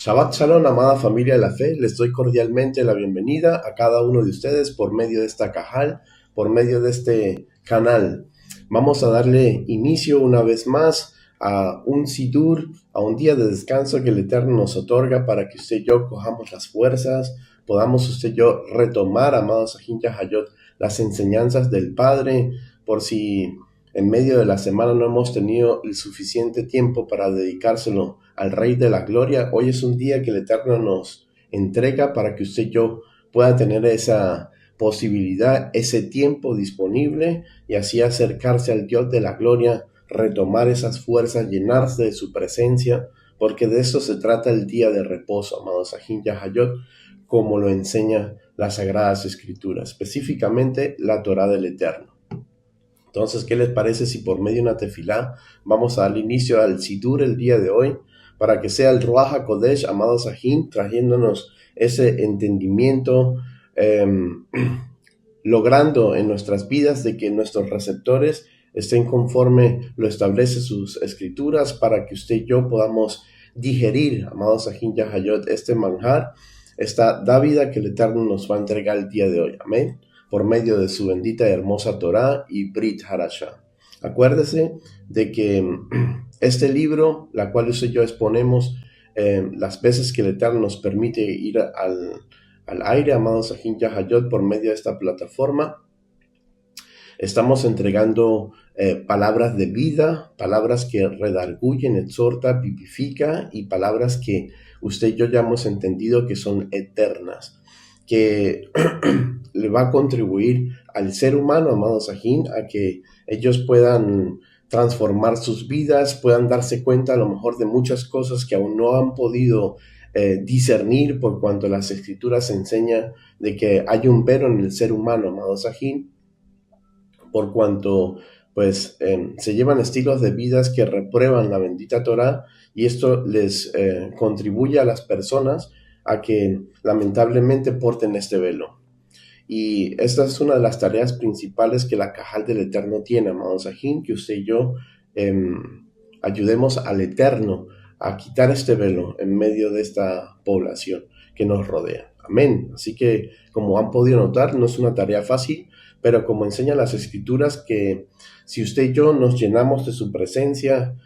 Shabbat Shalom, amada familia de la fe, les doy cordialmente la bienvenida a cada uno de ustedes por medio de esta cajal, por medio de este canal. Vamos a darle inicio una vez más a un sidur, a un día de descanso que el Eterno nos otorga para que usted y yo cojamos las fuerzas, podamos usted y yo retomar, amados Ahin Yahayot, las enseñanzas del Padre, por si en medio de la semana no hemos tenido el suficiente tiempo para dedicárselo al Rey de la Gloria. Hoy es un día que el Eterno nos entrega para que usted y yo pueda tener esa posibilidad, ese tiempo disponible y así acercarse al Dios de la Gloria, retomar esas fuerzas, llenarse de su presencia, porque de eso se trata el día de reposo, amados Ahin Yahayot, como lo enseña las Sagradas Escrituras, específicamente la Torá del Eterno. Entonces, ¿qué les parece si por medio de una tefilá vamos a dar inicio al Sidur el día de hoy para que sea el Ruach HaKodesh, amados Ahin, trayéndonos ese entendimiento, logrando en nuestras vidas de que nuestros receptores estén conforme lo establece sus escrituras para que usted y yo podamos digerir, amados Ahin Yahayot, este manjar, esta dávida que el Eterno nos va a entregar el día de hoy. Amén. Por medio de su bendita y hermosa Torá y Brit Hadashah. Acuérdese de que este libro, la cual usted y yo exponemos las veces que el Eterno nos permite ir al aire, amados Ahin Yahayot, por medio de esta plataforma, estamos entregando palabras de vida, palabras que redarguyen, exhorta, vivifica y palabras que usted y yo ya hemos entendido que son eternas, que le va a contribuir al ser humano, amados Ahin, a que ellos puedan transformar sus vidas, puedan darse cuenta a lo mejor de muchas cosas que aún no han podido discernir, por cuanto las escrituras enseñan de que hay un velo en el ser humano, amados Ahin, por cuanto pues se llevan estilos de vidas que reprueban la bendita Torá, y esto les contribuye a las personas a que lamentablemente porten este velo. Y esta es una de las tareas principales que la Cajal del Eterno tiene, amados Ahin, que usted y yo ayudemos al Eterno a quitar este velo en medio de esta población que nos rodea. Amén. Así que, como han podido notar, no es una tarea fácil, pero como enseñan las Escrituras, que si usted y yo nos llenamos de su presencia,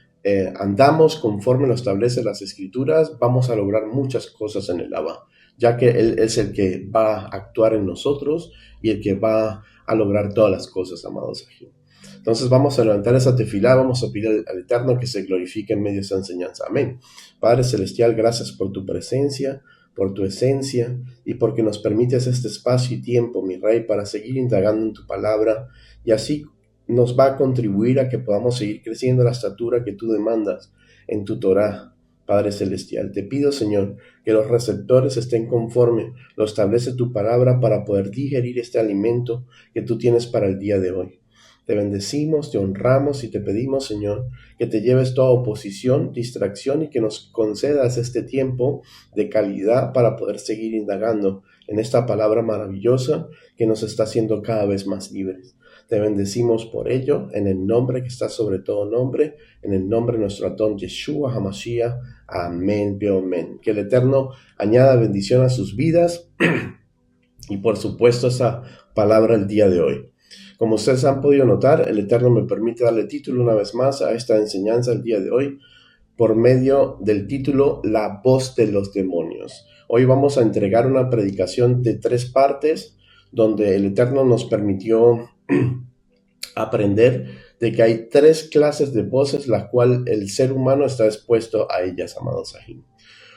andamos conforme lo establecen las Escrituras, vamos a lograr muchas cosas en el Abba, ya que Él es el que va a actuar en nosotros y el que va a lograr todas las cosas, amados Ahin. Entonces vamos a levantar esa tefilá, vamos a pedir al Eterno que se glorifique en medio de esa enseñanza. Amén. Padre Celestial, gracias por tu presencia, por tu esencia y porque nos permites este espacio y tiempo, mi Rey, para seguir indagando en tu palabra, y así nos va a contribuir a que podamos seguir creciendo a la estatura que tú demandas en tu Torá. Padre Celestial, te pido, Señor, que los receptores estén conforme lo establece tu palabra para poder digerir este alimento que tú tienes para el día de hoy. Te bendecimos, te honramos y te pedimos, Señor, que te lleves toda oposición, distracción y que nos concedas este tiempo de calidad para poder seguir indagando en esta palabra maravillosa que nos está haciendo cada vez más libres. Te bendecimos por ello, en el nombre que está sobre todo nombre, en el nombre de nuestro Adón Yeshua HaMashiach. Amén, amén. Que el Eterno añada bendición a sus vidas y por supuesto esa palabra el día de hoy. Como ustedes han podido notar, el Eterno me permite darle título una vez más a esta enseñanza el día de hoy por medio del título La voz de los demonios. Hoy vamos a entregar una predicación de 3 partes donde el Eterno nos permitió aprender de que hay 3 clases de voces, la cual el ser humano está expuesto a ellas, amados Ahin.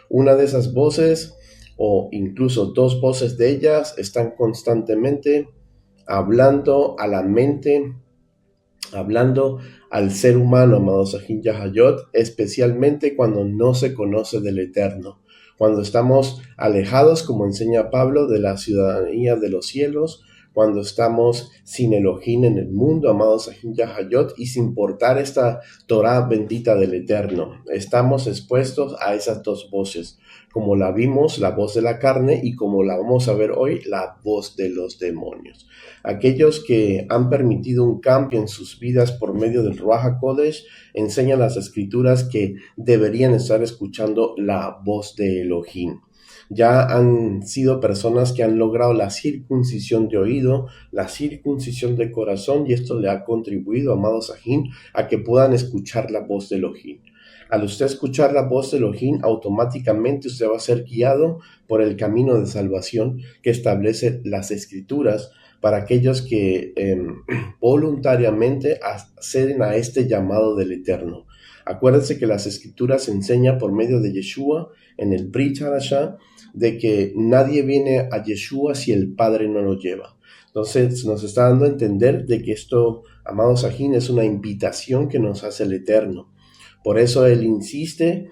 Una de esas voces, o incluso 2 voces de ellas, están constantemente hablando a la mente, hablando al ser humano, amados Ahin Yahayot, especialmente cuando no se conoce del Eterno, cuando estamos alejados, como enseña Pablo, de la ciudadanía de los cielos, cuando estamos sin Elohim en el mundo, amados Ahin Yahayot, y sin portar esta Torah bendita del Eterno. Estamos expuestos a esas dos voces, como la vimos, la voz de la carne, y como la vamos a ver hoy, la voz de los demonios. Aquellos que han permitido un cambio en sus vidas por medio del Ruach HaKodesh enseñan las escrituras que deberían estar escuchando la voz de Elohim. Ya han sido personas que han logrado la circuncisión de oído, la circuncisión de corazón, y esto le ha contribuido, amados Ahin, a que puedan escuchar la voz de Elohim. Al usted escuchar la voz de Elohim, automáticamente usted va a ser guiado por el camino de salvación que establece las escrituras para aquellos que voluntariamente acceden a este llamado del Eterno. Acuérdense que las escrituras enseñan por medio de Yeshua en el Brit Hadashah de que nadie viene a Yeshua si el Padre no lo lleva. Entonces nos está dando a entender de que esto, amados Ahin, es una invitación que nos hace el Eterno. Por eso Él insiste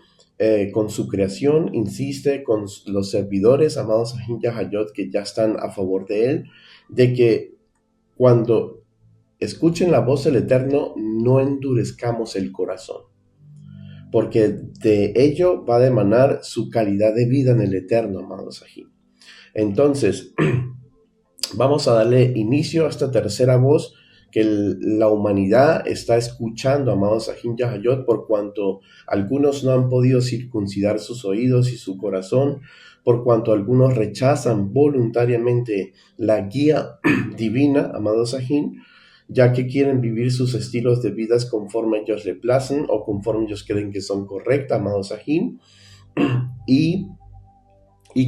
con su creación, insiste con los servidores, amados Ahin Yahayot, que ya están a favor de Él, de que cuando escuchen la voz del Eterno, no endurezcamos el corazón, porque de ello va a emanar su calidad de vida en el Eterno, amados Ahin. Entonces, vamos a darle inicio a esta tercera voz que la humanidad está escuchando, amados Ahin Yahayot, por cuanto algunos no han podido circuncidar sus oídos y su corazón, por cuanto algunos rechazan voluntariamente la guía divina, amados Ahin, ya que quieren vivir sus estilos de vida conforme ellos le placen o conforme ellos creen que son correctas, amados Ahin, y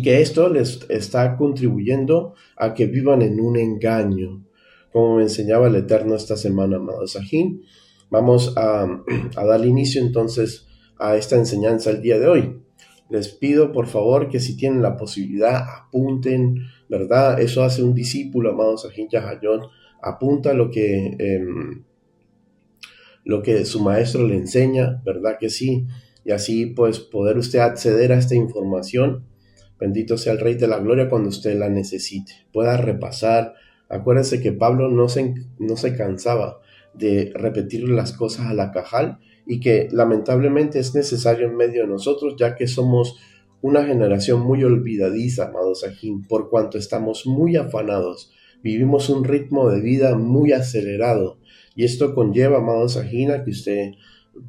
que esto les está contribuyendo a que vivan en un engaño, como me enseñaba el Eterno esta semana, amados Ahin. Vamos a dar inicio entonces a esta enseñanza el día de hoy. Les pido por favor que si tienen la posibilidad apunten, ¿verdad? Eso hace un discípulo, amados Ahin Yahayot. Apunta lo que su maestro le enseña, ¿verdad que sí? Y así pues poder usted acceder a esta información. Bendito sea el Rey de la Gloria cuando usted la necesite. Pueda repasar. Acuérdense que Pablo no se cansaba de repetir las cosas a la cajal y que lamentablemente es necesario en medio de nosotros, ya que somos una generación muy olvidadiza, amados Ahin, por cuanto estamos muy afanados. Vivimos un ritmo de vida muy acelerado y esto conlleva, amados Ahin, a que usted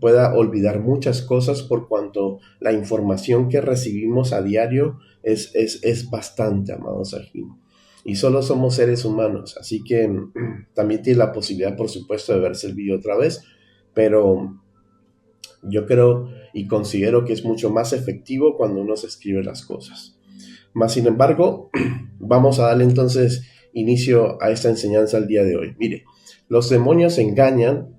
pueda olvidar muchas cosas por cuanto la información que recibimos a diario es bastante, amados Ahin. Y solo somos seres humanos, así que también tiene la posibilidad, por supuesto, de verse el video otra vez, pero yo creo y considero que es mucho más efectivo cuando uno se escribe las cosas. Más sin embargo, vamos a darle entonces inicio a esta enseñanza el día de hoy. Mire, los demonios engañan,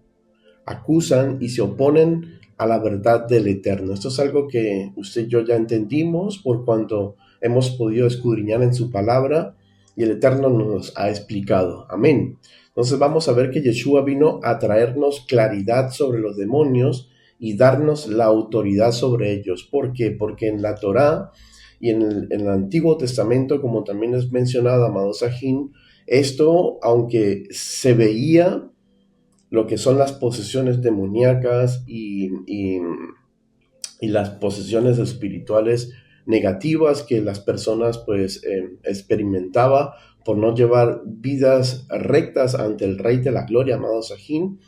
acusan y se oponen a la verdad del Eterno. Esto es algo que usted y yo ya entendimos por cuanto hemos podido escudriñar en su palabra y el Eterno nos ha explicado. Amén. Entonces vamos a ver que Yeshua vino a traernos claridad sobre los demonios y darnos la autoridad sobre ellos. ¿Por qué? Porque en la Torá y en el Antiguo Testamento, como también es mencionado, amados Ahin, esto, aunque se veía lo que son las posesiones demoníacas y las posesiones espirituales negativas que las personas pues experimentaba por no llevar vidas rectas ante el Rey de la Gloria, amados Ahin.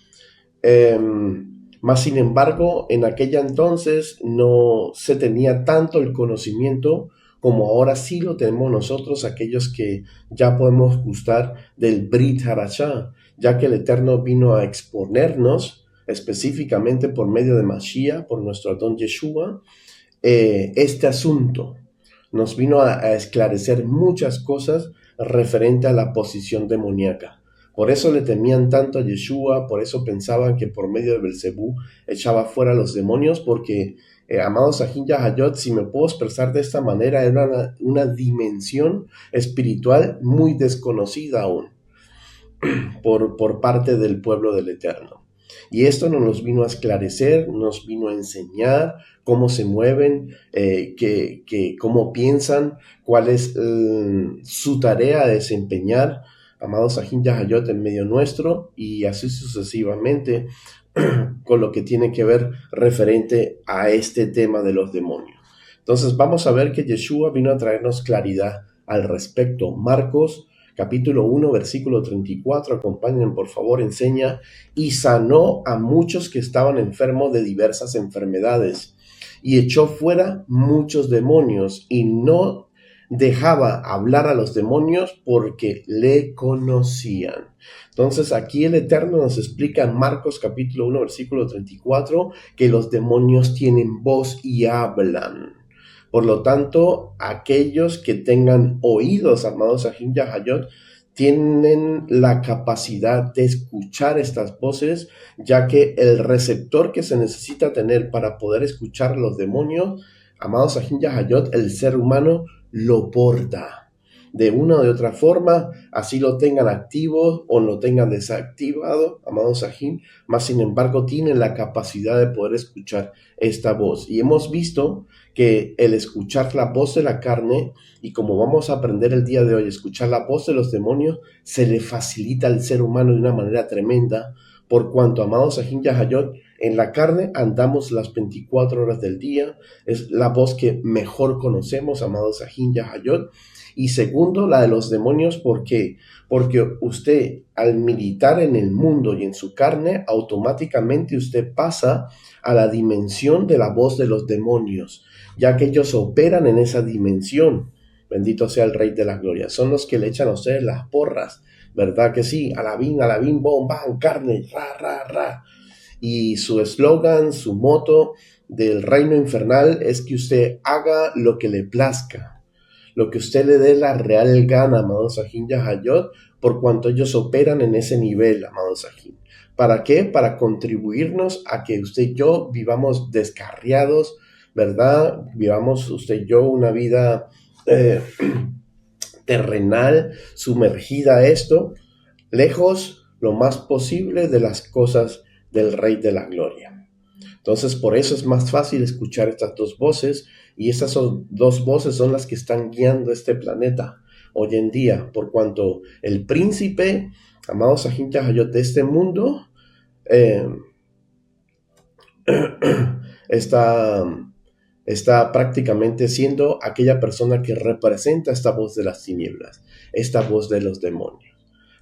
Más sin embargo, en aquella entonces no se tenía tanto el conocimiento como ahora sí lo tenemos nosotros, aquellos que ya podemos gustar del Brit Hadashah, ya que el Eterno vino a exponernos específicamente por medio de Mashiach, por nuestro Adón Yeshua, este asunto. Nos vino a esclarecer muchas cosas referente a la posición demoníaca. Por eso le temían tanto a Yeshua, por eso pensaban que por medio de Belzebú echaba fuera a los demonios, porque, amados Ahin Yahayot, si me puedo expresar de esta manera, era una dimensión espiritual muy desconocida aún por parte del pueblo del Eterno. Y esto nos vino a esclarecer, nos vino a enseñar cómo se mueven, cómo piensan, cuál es su tarea a desempeñar amados Sahin Yahayot, en medio nuestro, y así sucesivamente con lo que tiene que ver referente a este tema de los demonios. Entonces vamos a ver que Yeshua vino a traernos claridad al respecto. Marcos capítulo 1 versículo 34, acompáñenme por favor, enseña: y sanó a muchos que estaban enfermos de diversas enfermedades, y echó fuera muchos demonios, y no dejaba hablar a los demonios porque le conocían. Entonces aquí el Eterno nos explica en Marcos capítulo 1 versículo 34 que los demonios tienen voz y hablan. Por lo tanto, aquellos que tengan oídos, amados Sahin Yahayot, tienen la capacidad de escuchar estas voces, ya que el receptor que se necesita tener para poder escuchar los demonios, amados Sahin Yahayot, el ser humano lo porta. De una o de otra forma, así lo tengan activo o lo tengan desactivado, amados Sahin, más sin embargo tienen la capacidad de poder escuchar esta voz. Y hemos visto que el escuchar la voz de la carne, y como vamos a aprender el día de hoy, escuchar la voz de los demonios, se le facilita al ser humano de una manera tremenda, por cuanto, amados Sahin Yahayot, en la carne andamos las 24 horas del día, es la voz que mejor conocemos, amados Sahin Yahayot. Y segundo, la de los demonios, ¿por qué? Porque usted, al militar en el mundo y en su carne, automáticamente usted pasa a la dimensión de la voz de los demonios, ya que ellos operan en esa dimensión. Bendito sea el Rey de la Gloria. Son los que le echan a ustedes las porras, ¿verdad que sí? Alabín, bom, bam, carne, ra, ra, ra. Y su eslogan, su moto del reino infernal es que usted haga lo que le plazca, lo que usted le dé la real gana, amados Sahin Yahayot, por cuanto ellos operan en ese nivel, amados Sahin. ¿Para qué? Para contribuirnos a que usted y yo vivamos descarriados, ¿verdad? Vivamos usted y yo una vida terrenal, sumergida a esto, lejos lo más posible de las cosas del Rey de la Gloria. Entonces, por eso es más fácil escuchar estas dos voces, y esas dos voces son las que están guiando este planeta hoy en día, por cuanto el príncipe, amados Sahin Yahayot, de este mundo, está prácticamente siendo aquella persona que representa esta voz de las tinieblas, esta voz de los demonios.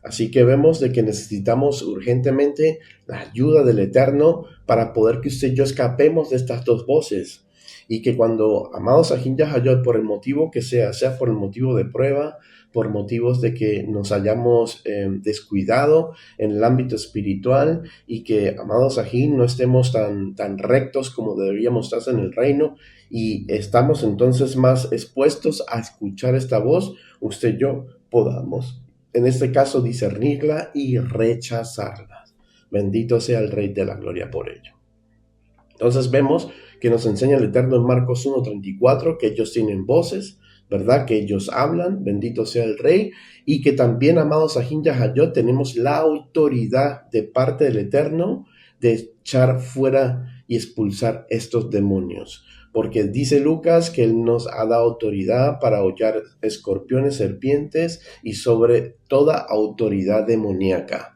Así que vemos de que necesitamos urgentemente la ayuda del Eterno para poder que usted y yo escapemos de estas dos voces. Y que cuando, amados Sahin Yahayot, por el motivo que sea por el motivo de prueba, por motivos de que nos hayamos descuidado en el ámbito espiritual, y que, amados Sahin, no estemos tan rectos como deberíamos estar en el reino, y estamos entonces más expuestos a escuchar esta voz, usted y yo podamos, en este caso, discernirla y rechazarla. Bendito sea el Rey de la Gloria por ello. Entonces vemos que nos enseña el Eterno en Marcos 1:34 que ellos tienen voces, ¿verdad? Que ellos hablan, bendito sea el Rey, y que también, amados Sahin Yahayot, tenemos la autoridad de parte del Eterno de echar fuera y expulsar estos demonios. Porque dice Lucas que Él nos ha dado autoridad para hollar escorpiones, serpientes y sobre toda autoridad demoníaca.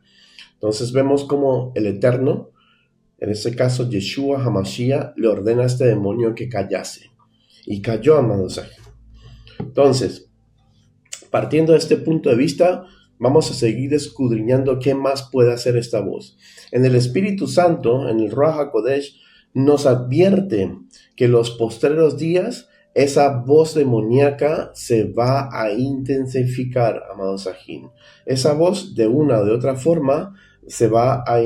Entonces vemos como el Eterno, en este caso Yeshua HaMashiach, le ordena a este demonio que callase. Y cayó, amados Sahin. Entonces, partiendo de este punto de vista, vamos a seguir escudriñando qué más puede hacer esta voz. En el Espíritu Santo, en el Ruach HaKodesh, nos advierte que los postreros días esa voz demoníaca se va a intensificar, amados Sahin. Esa voz, de una o de otra forma, se va a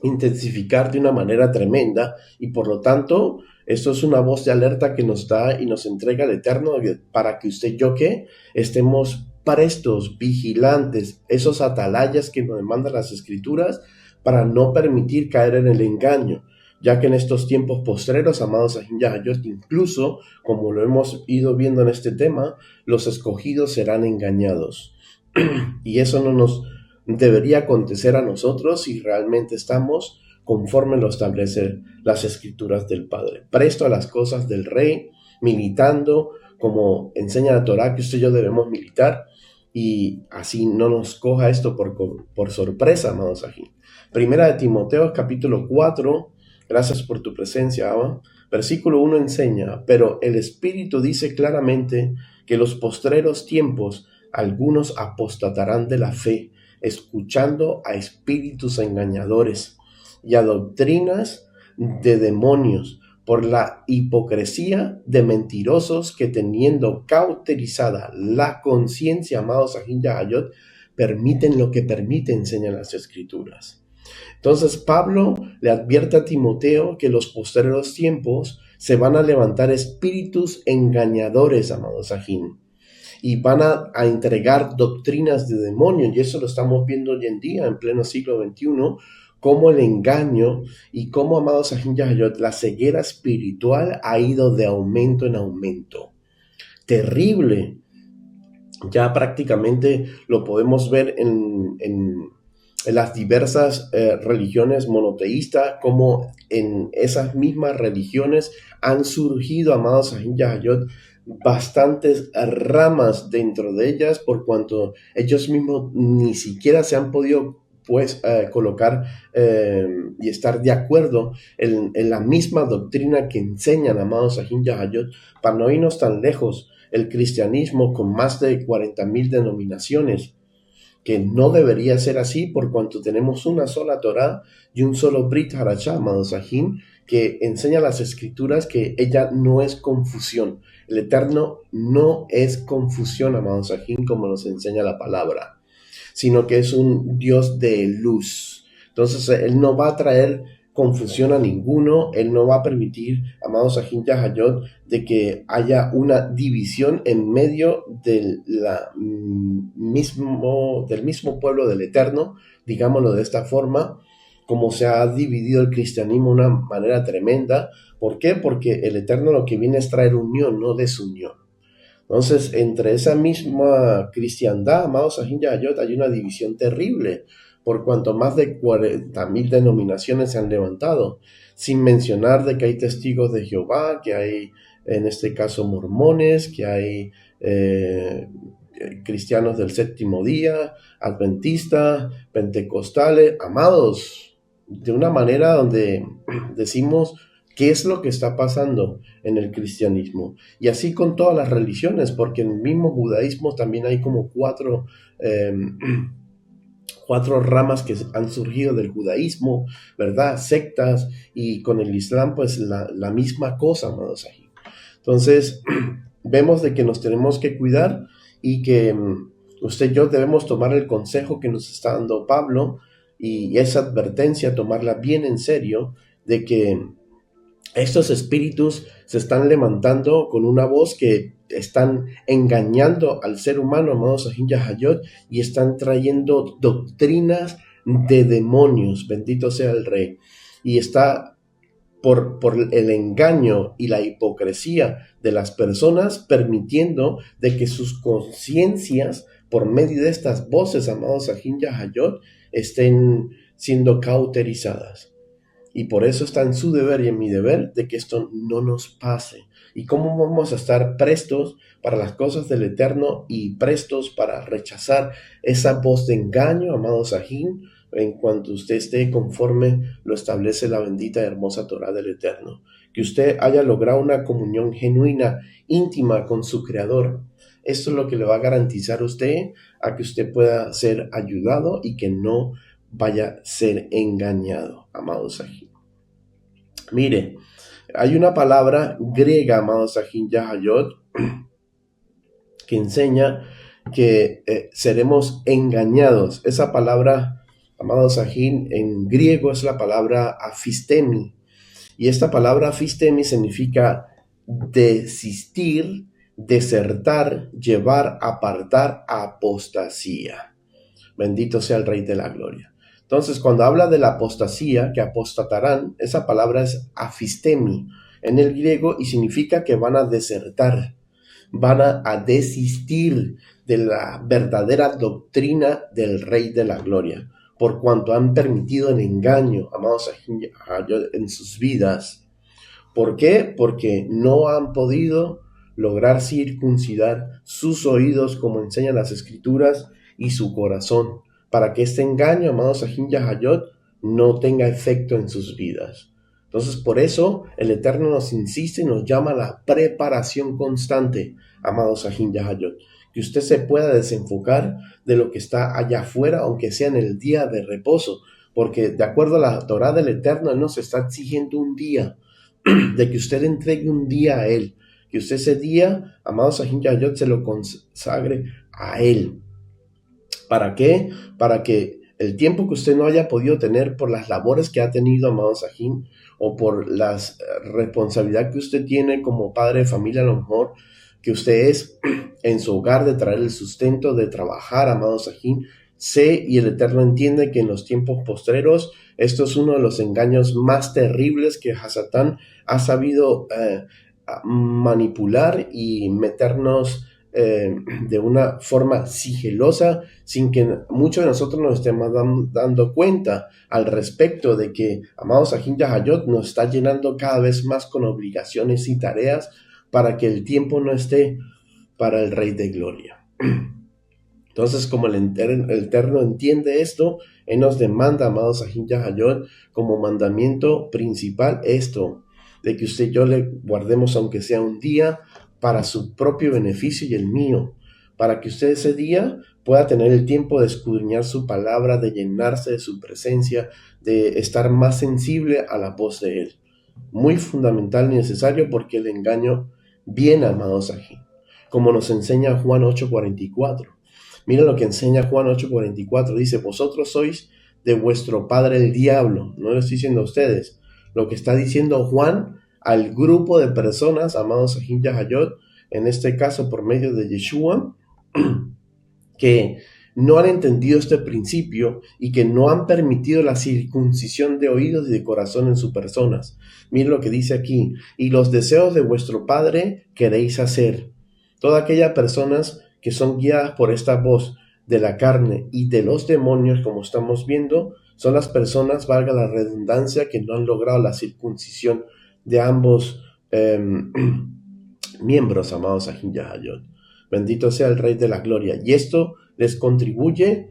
intensificar de una manera tremenda, y por lo tanto, esto es una voz de alerta que nos da y nos entrega el Eterno para que usted y yo estemos prestos, vigilantes, esos atalayas que nos demandan las Escrituras, para no permitir caer en el engaño, ya que en estos tiempos postreros, amados Sahin Yahayot, incluso, como lo hemos ido viendo en este tema, los escogidos serán engañados. Y eso no nos debería acontecer a nosotros si realmente estamos conforme lo establecen las Escrituras del Padre, presto a las cosas del Rey, militando como enseña la Torá que usted y yo debemos militar, y así no nos coja esto por sorpresa, amados aquí. Primera de Timoteo, capítulo 4, gracias por tu presencia, Abba. Versículo 1 enseña, pero el Espíritu dice claramente que los postreros tiempos algunos apostatarán de la fe, escuchando a espíritus engañadores y a doctrinas de demonios, por la hipocresía de mentirosos que, teniendo cauterizada la conciencia, amados Ahin Yahayot, permiten lo que permiten, enseñan las Escrituras. Entonces Pablo le advierte a Timoteo que los posteriores tiempos se van a levantar espíritus engañadores, amados Ahin, y van a entregar doctrinas de demonios, y eso lo estamos viendo hoy en día, en pleno siglo XXI, cómo el engaño y cómo, amados Ahin Yahayot, la ceguera espiritual ha ido de aumento en aumento. Terrible. Ya prácticamente lo podemos ver en las diversas religiones monoteístas, como en esas mismas religiones han surgido, amados Ahin Yahayot, bastantes ramas dentro de ellas, por cuanto ellos mismos ni siquiera se han podido colocar y estar de acuerdo en la misma doctrina que enseñan, amados Ahin Yahayot. Para no irnos tan lejos, el cristianismo con más de 40,000 denominaciones, que no debería ser así, por cuanto tenemos una sola Torá y un solo Brit Harashá, amados Ahin, que enseña las Escrituras que ella no es confusión. El Eterno no es confusión, amados Ahin, como nos enseña la palabra, sino que es un Dios de luz. Entonces, Él no va a traer confusión a ninguno. Él no va a permitir, amados Ahin Yahayot, de que haya una división en medio del mismo pueblo del Eterno, digámoslo de esta forma, como se ha dividido el cristianismo de una manera tremenda. ¿Por qué? Porque el Eterno lo que viene es traer unión, no desunión. Entonces, entre esa misma cristiandad, amados Ahin Yahayot, hay una división terrible, por cuanto más de 40,000 denominaciones se han levantado, sin mencionar de que hay testigos de Jehová, que hay, en este caso, mormones, que hay cristianos del séptimo día, adventistas, pentecostales, amados, de una manera donde decimos qué es lo que está pasando en el cristianismo. Y así con todas las religiones, porque en el mismo judaísmo también hay como cuatro ramas que han surgido del judaísmo, ¿verdad? Sectas, y con el islam pues la misma cosa, amados ahí. Entonces, vemos de que nos tenemos que cuidar y que usted y yo debemos tomar el consejo que nos está dando Pablo y esa advertencia, tomarla bien en serio, de que estos espíritus se están levantando con una voz que están engañando al ser humano, amados Ahin Yahayot, y están trayendo doctrinas de demonios, bendito sea el Rey. Y está por el engaño y la hipocresía de las personas, permitiendo de que sus conciencias, por medio de estas voces, amados Ahin Yahayot, estén siendo cauterizadas. Y por eso está en su deber y en mi deber de que esto no nos pase. ¿Y cómo vamos a estar prestos para las cosas del Eterno y prestos para rechazar esa voz de engaño, amados Ahin, en cuanto usted esté conforme lo establece la bendita y hermosa Torá del Eterno? Que usted haya logrado una comunión genuina, íntima con su Creador. Esto es lo que le va a garantizar a usted a que usted pueda ser ayudado y que no vaya a ser engañado, amados Ahin. Mire, hay una palabra griega, amados Ahin Yahayot, que enseña que seremos engañados. Esa palabra, amados Ahin, en griego es la palabra afistemi. Y esta palabra afistemi significa desistir, desertar, llevar, apartar, apostasía. Bendito sea el Rey de la Gloria. Entonces, cuando habla de la apostasía, que apostatarán, esa palabra es afistemi en el griego y significa que van a desertar, van a desistir de la verdadera doctrina del Rey de la Gloria, por cuanto han permitido el engaño, amados, en sus vidas. ¿Por qué? Porque no han podido lograr circuncidar su sus oídos, como enseñan las Escrituras, y su corazón, para que este engaño, amados Sahin Yahayot, no tenga efecto en sus vidas. Entonces, por eso el Eterno nos insiste y nos llama a la preparación constante, amados Sahin Yahayot, que usted se pueda desenfocar de lo que está allá afuera, aunque sea en el día de reposo, porque de acuerdo a la Torá del Eterno, Él nos está exigiendo un día, de que usted entregue un día a Él, que usted ese día, amados Sahin Yahayot, se lo consagre a Él. ¿Para qué? Para que el tiempo que usted no haya podido tener por las labores que ha tenido, amado Sahin, o por la responsabilidad que usted tiene como padre de familia, a lo mejor, que usted es en su hogar de traer el sustento, de trabajar, amado Sahin, sé y el Eterno entiende que en los tiempos postreros, esto es uno de los engaños más terribles que Hasatán ha sabido manipular y meternos de una forma sigilosa, sin que muchos de nosotros nos estemos dando cuenta al respecto de que, amados Sahin Yahayot, nos está llenando cada vez más con obligaciones y tareas para que el tiempo no esté para el Rey de Gloria. Entonces, como el Eterno entiende esto, Él nos demanda, amados Sahin Yahayot, como mandamiento principal esto, de que usted y yo le guardemos aunque sea un día para su propio beneficio y el mío, para que usted ese día pueda tener el tiempo de escudriñar su palabra, de llenarse de su presencia, de estar más sensible a la voz de Él. Muy fundamental y necesario porque el engaño viene, amados Sahin, como nos enseña Juan 8:44. Mira lo que enseña Juan 8:44. Dice, vosotros sois de vuestro padre el diablo. No lo estoy diciendo a ustedes. Lo que está diciendo Juan al grupo de personas, amados Sahin Yahayot, en este caso por medio de Yeshua, que no han entendido este principio y que no han permitido la circuncisión de oídos y de corazón en sus personas. Mira lo que dice aquí. Y los deseos de vuestro padre queréis hacer. Todas aquellas personas que son guiadas por esta voz de la carne y de los demonios, como estamos viendo, son las personas, valga la redundancia, que no han logrado la circuncisión de ambos miembros, amados Sahin Yahayot. Bendito sea el Rey de la Gloria. Y esto les contribuye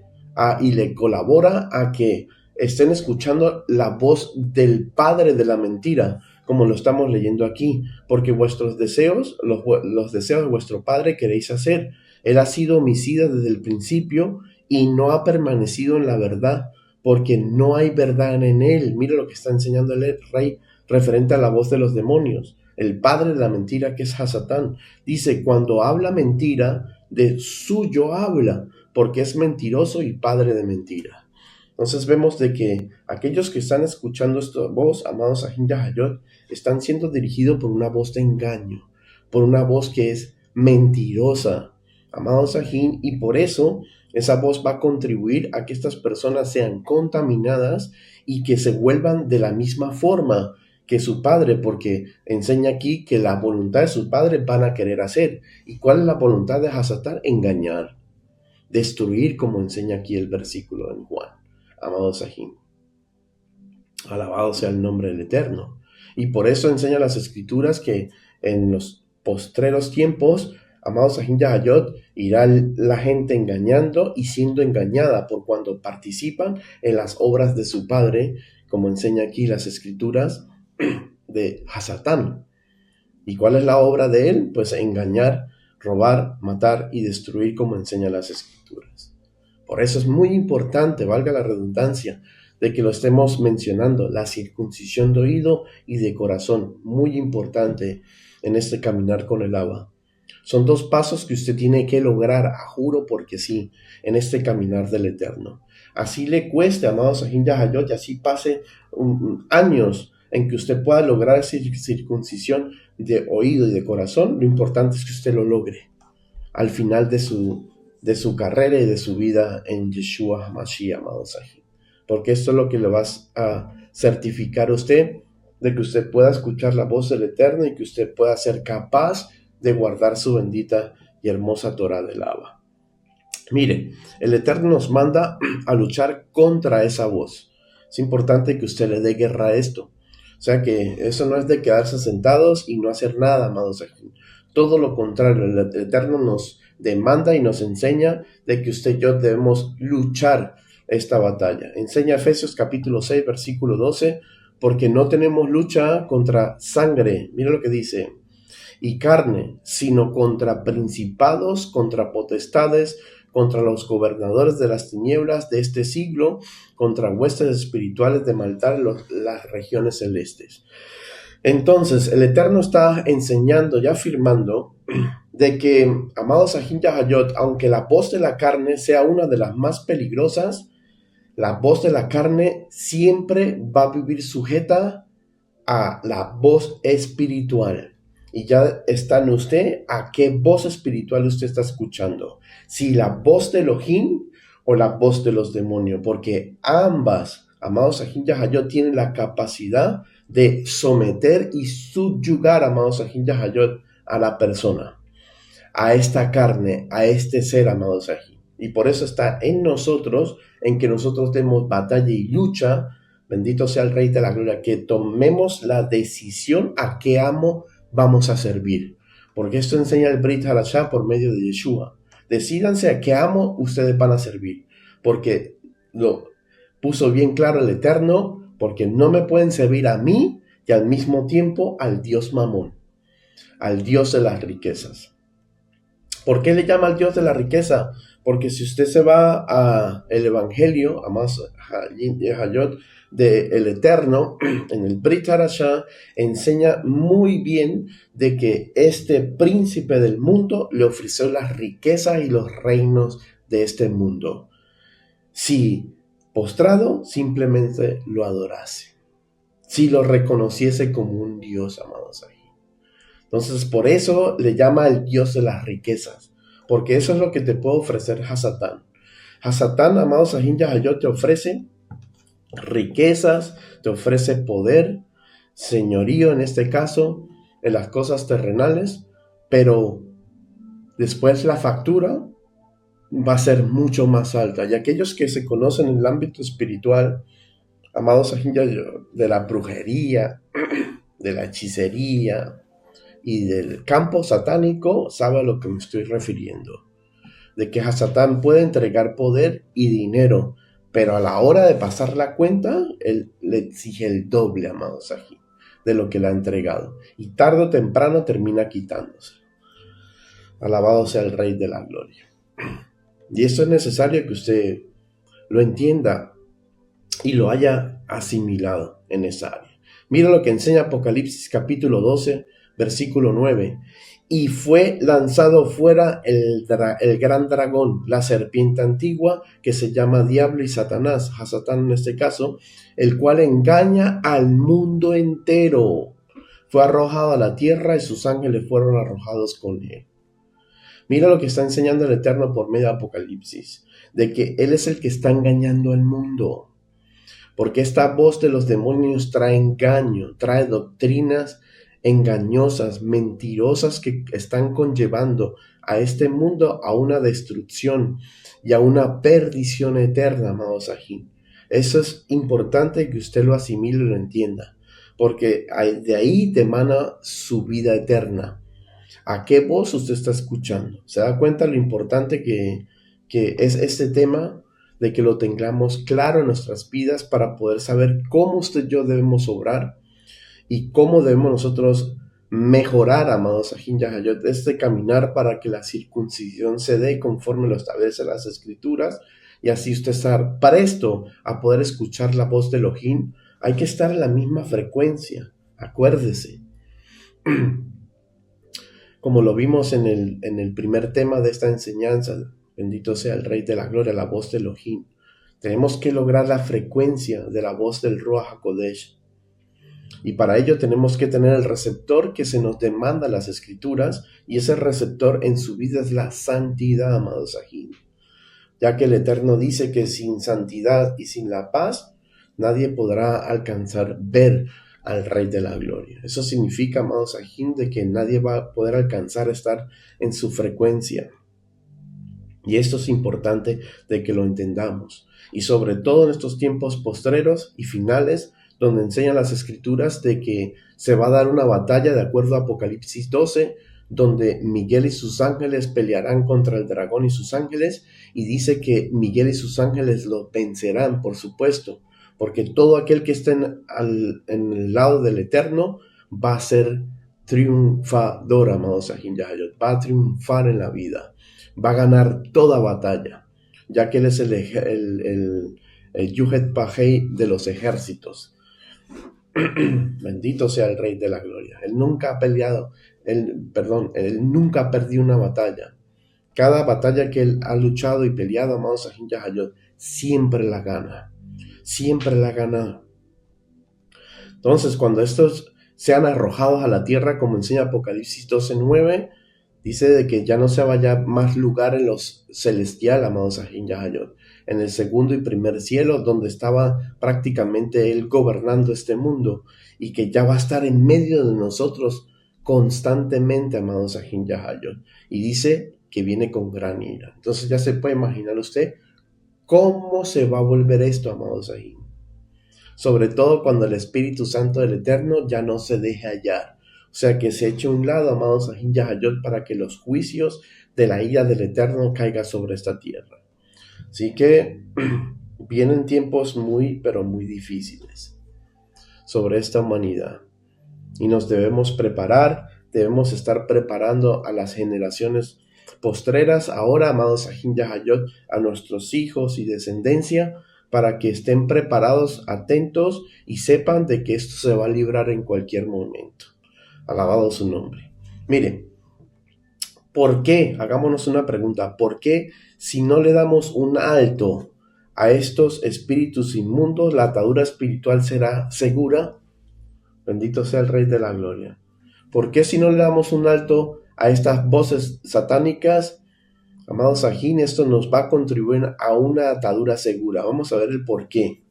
y le colabora a que estén escuchando la voz del padre de la mentira, como lo estamos leyendo aquí, porque vuestros deseos, los deseos de vuestro padre queréis hacer. Él ha sido homicida desde el principio y no ha permanecido en la verdad, porque no hay verdad en él. Mira lo que está enseñando el rey referente a la voz de los demonios. El padre de la mentira, que es Hasatán, dice, cuando habla mentira, de suyo habla, porque es mentiroso y padre de mentira. Entonces vemos de que aquellos que están escuchando esta voz, amados Sahin Yahayot, están siendo dirigidos por una voz de engaño, por una voz que es mentirosa, amados Sahin, y por eso esa voz va a contribuir a que estas personas sean contaminadas y que se vuelvan de la misma forma que su padre, porque enseña aquí que la voluntad de su padre van a querer hacer. ¿Y cuál es la voluntad de Hasatán? Engañar, destruir, como enseña aquí el versículo en Juan. Amado Sahin, alabado sea el nombre del Eterno. Y por eso enseña las Escrituras que en los postreros tiempos, amado Sahin Yahayot, irá la gente engañando y siendo engañada por cuando participan en las obras de su padre, como enseña aquí las Escrituras de Hasatán. ¿Y cuál es la obra de él? Pues engañar, robar, matar y destruir, como enseñan las Escrituras. Por eso es muy importante, valga la redundancia, de que lo estemos mencionando, la circuncisión de oído y de corazón, muy importante en este caminar con el Abba. Son dos pasos que usted tiene que lograr, a juro porque sí, en este caminar del Eterno. Así le cueste, amado Sahin Yahayot, y así pase años en que usted pueda lograr esa circuncisión de oído y de corazón, lo importante es que usted lo logre al final de su carrera y de su vida en Yeshua HaMashiach, amado Sahin. Porque esto es lo que le va a certificar a usted de que usted pueda escuchar la voz del Eterno y que usted pueda ser capaz de guardar su bendita y hermosa Torah del Abba. Mire, el Eterno nos manda a luchar contra esa voz. Es importante que usted le dé guerra a esto. O sea que eso no es de quedarse sentados y no hacer nada, amados. Todo lo contrario, el Eterno nos demanda y nos enseña de que usted y yo debemos luchar esta batalla. Enseña Efesios capítulo 6, versículo 12, porque no tenemos lucha contra sangre, mira lo que dice, y carne, sino contra principados, contra potestades, contra los gobernadores de las tinieblas de este siglo, contra huestes espirituales de maldad en las regiones celestes. Entonces, el Eterno está enseñando y afirmando de que, amados Ahin Yahayot, aunque la voz de la carne sea una de las más peligrosas, la voz de la carne siempre va a vivir sujeta a la voz espiritual. Y ya está en usted a qué voz espiritual usted está escuchando. Si la voz de Elohim o la voz de los demonios. Porque ambas, amados Ahin Yahayot, tienen la capacidad de someter y subyugar, amados Ahin Yahayot, a la persona, a esta carne, a este ser, amados Ahin. Y por eso está en nosotros, en que nosotros demos batalla y lucha. Bendito sea el Rey de la Gloria, que tomemos la decisión a qué amo vamos a servir. Porque esto enseña el Brit Hadashah por medio de Yeshua. Decídanse a qué amo ustedes van a servir. Porque lo puso bien claro el Eterno, porque no me pueden servir a mí y al mismo tiempo al Dios Mamón, al Dios de las riquezas. ¿Por qué le llama al Dios de la riqueza? Porque si usted se va a el Evangelio, Amos Hayot del Eterno, en el Brit Hadashah, enseña muy bien de que este príncipe del mundo le ofreció las riquezas y los reinos de este mundo. Si postrado, simplemente lo adorase. Si lo reconociese como un Dios, amados ahí. Entonces, por eso le llama el Dios de las riquezas, porque eso es lo que te puede ofrecer Hasatán. Hasatán, amados Ahin Yahayot, te ofrece riquezas, te ofrece poder, señorío en este caso, en las cosas terrenales, pero después la factura va a ser mucho más alta. Y aquellos que se conocen en el ámbito espiritual, amados Ahin Yahayot, de la brujería, de la hechicería, y del campo satánico, sabe a lo que me estoy refiriendo. De que Hasatán puede entregar poder y dinero, pero a la hora de pasar la cuenta, él le exige el doble, amados aquí, de lo que le ha entregado. Y tarde o temprano termina quitándose. Alabado sea el Rey de la Gloria. Y esto es necesario que usted lo entienda y lo haya asimilado en esa área. Mira lo que enseña Apocalipsis capítulo 12, versículo 9. Y fue lanzado fuera el gran dragón, la serpiente antigua, que se llama Diablo y Satanás, Hasatán en este caso, el cual engaña al mundo entero. Fue arrojado a la tierra y sus ángeles fueron arrojados con él. Mira lo que está enseñando el Eterno por medio de Apocalipsis, de que Él es el que está engañando al mundo. Porque esta voz de los demonios trae engaño, trae doctrinas engañosas, mentirosas, que están conllevando a este mundo a una destrucción y a una perdición eterna, amados Ahin. Eso es importante que usted lo asimile y lo entienda, porque de ahí te emana su vida eterna. ¿A qué voz usted está escuchando? ¿Se da cuenta lo importante que es este tema? De que lo tengamos claro en nuestras vidas para poder saber cómo usted y yo debemos obrar y cómo debemos nosotros mejorar, amados Ahin Yahayot, este caminar para que la circuncisión se dé conforme lo establece las Escrituras, y así usted estar presto a poder escuchar la voz de Elohim. Hay que estar en la misma frecuencia, acuérdese. Como lo vimos en el primer tema de esta enseñanza, bendito sea el Rey de la Gloria, la voz de Elohim. Tenemos que lograr la frecuencia de la voz del Ruach HaKodesh. Y para ello tenemos que tener el receptor que se nos demanda las Escrituras, y ese receptor en su vida es la santidad, amados Ahin. Ya que el Eterno dice que sin santidad y sin la paz, nadie podrá alcanzar ver al Rey de la Gloria. Eso significa, amados Ahin, de que nadie va a poder alcanzar a estar en su frecuencia. Y esto es importante de que lo entendamos. Y sobre todo en estos tiempos postreros y finales, donde enseñan las Escrituras de que se va a dar una batalla de acuerdo a Apocalipsis 12, donde Miguel y sus ángeles pelearán contra el dragón y sus ángeles, y dice que Miguel y sus ángeles lo vencerán, por supuesto, porque todo aquel que esté en el lado del Eterno va a ser triunfador, amados Sahim Yahayot, va a triunfar en la vida, va a ganar toda batalla, ya que él es el Yuhet Pahei de los ejércitos. Bendito sea el Rey de la Gloria. Él nunca ha peleado, él nunca perdió una batalla. Cada batalla que él ha luchado y peleado, amados Sahim Yahayot, siempre la gana. Siempre la gana. Entonces, cuando estos sean arrojados a la tierra, como enseña Apocalipsis 12:9, dice de que ya no se vaya más lugar en los celestial, amados Sahim Yahayot, en el segundo y primer cielo, donde estaba prácticamente él gobernando este mundo, y que ya va a estar en medio de nosotros constantemente, amados Sahim Yahayot, y dice que viene con gran ira. Entonces ya se puede imaginar usted cómo se va a volver esto, amados Sahim. Sobre todo cuando el Espíritu Santo del Eterno ya no se deje hallar. O sea, que se eche a un lado, amados Sahim Yahayot, para que los juicios de la ira del Eterno caigan sobre esta tierra. Así que vienen tiempos muy, pero muy difíciles sobre esta humanidad. Y nos debemos preparar, debemos estar preparando a las generaciones postreras, ahora, amados Sahim Yahayot, a nuestros hijos y descendencia, para que estén preparados, atentos y sepan de que esto se va a librar en cualquier momento. Alabado su nombre. Mire, ¿por qué? Hagámonos una pregunta. ¿Por qué si no le damos un alto a estos espíritus inmundos, la atadura espiritual será segura? Bendito sea el Rey de la Gloria. ¿Por qué si no le damos un alto a estas voces satánicas? Amados Sahim, esto nos va a contribuir a una atadura segura. Vamos a ver el por qué.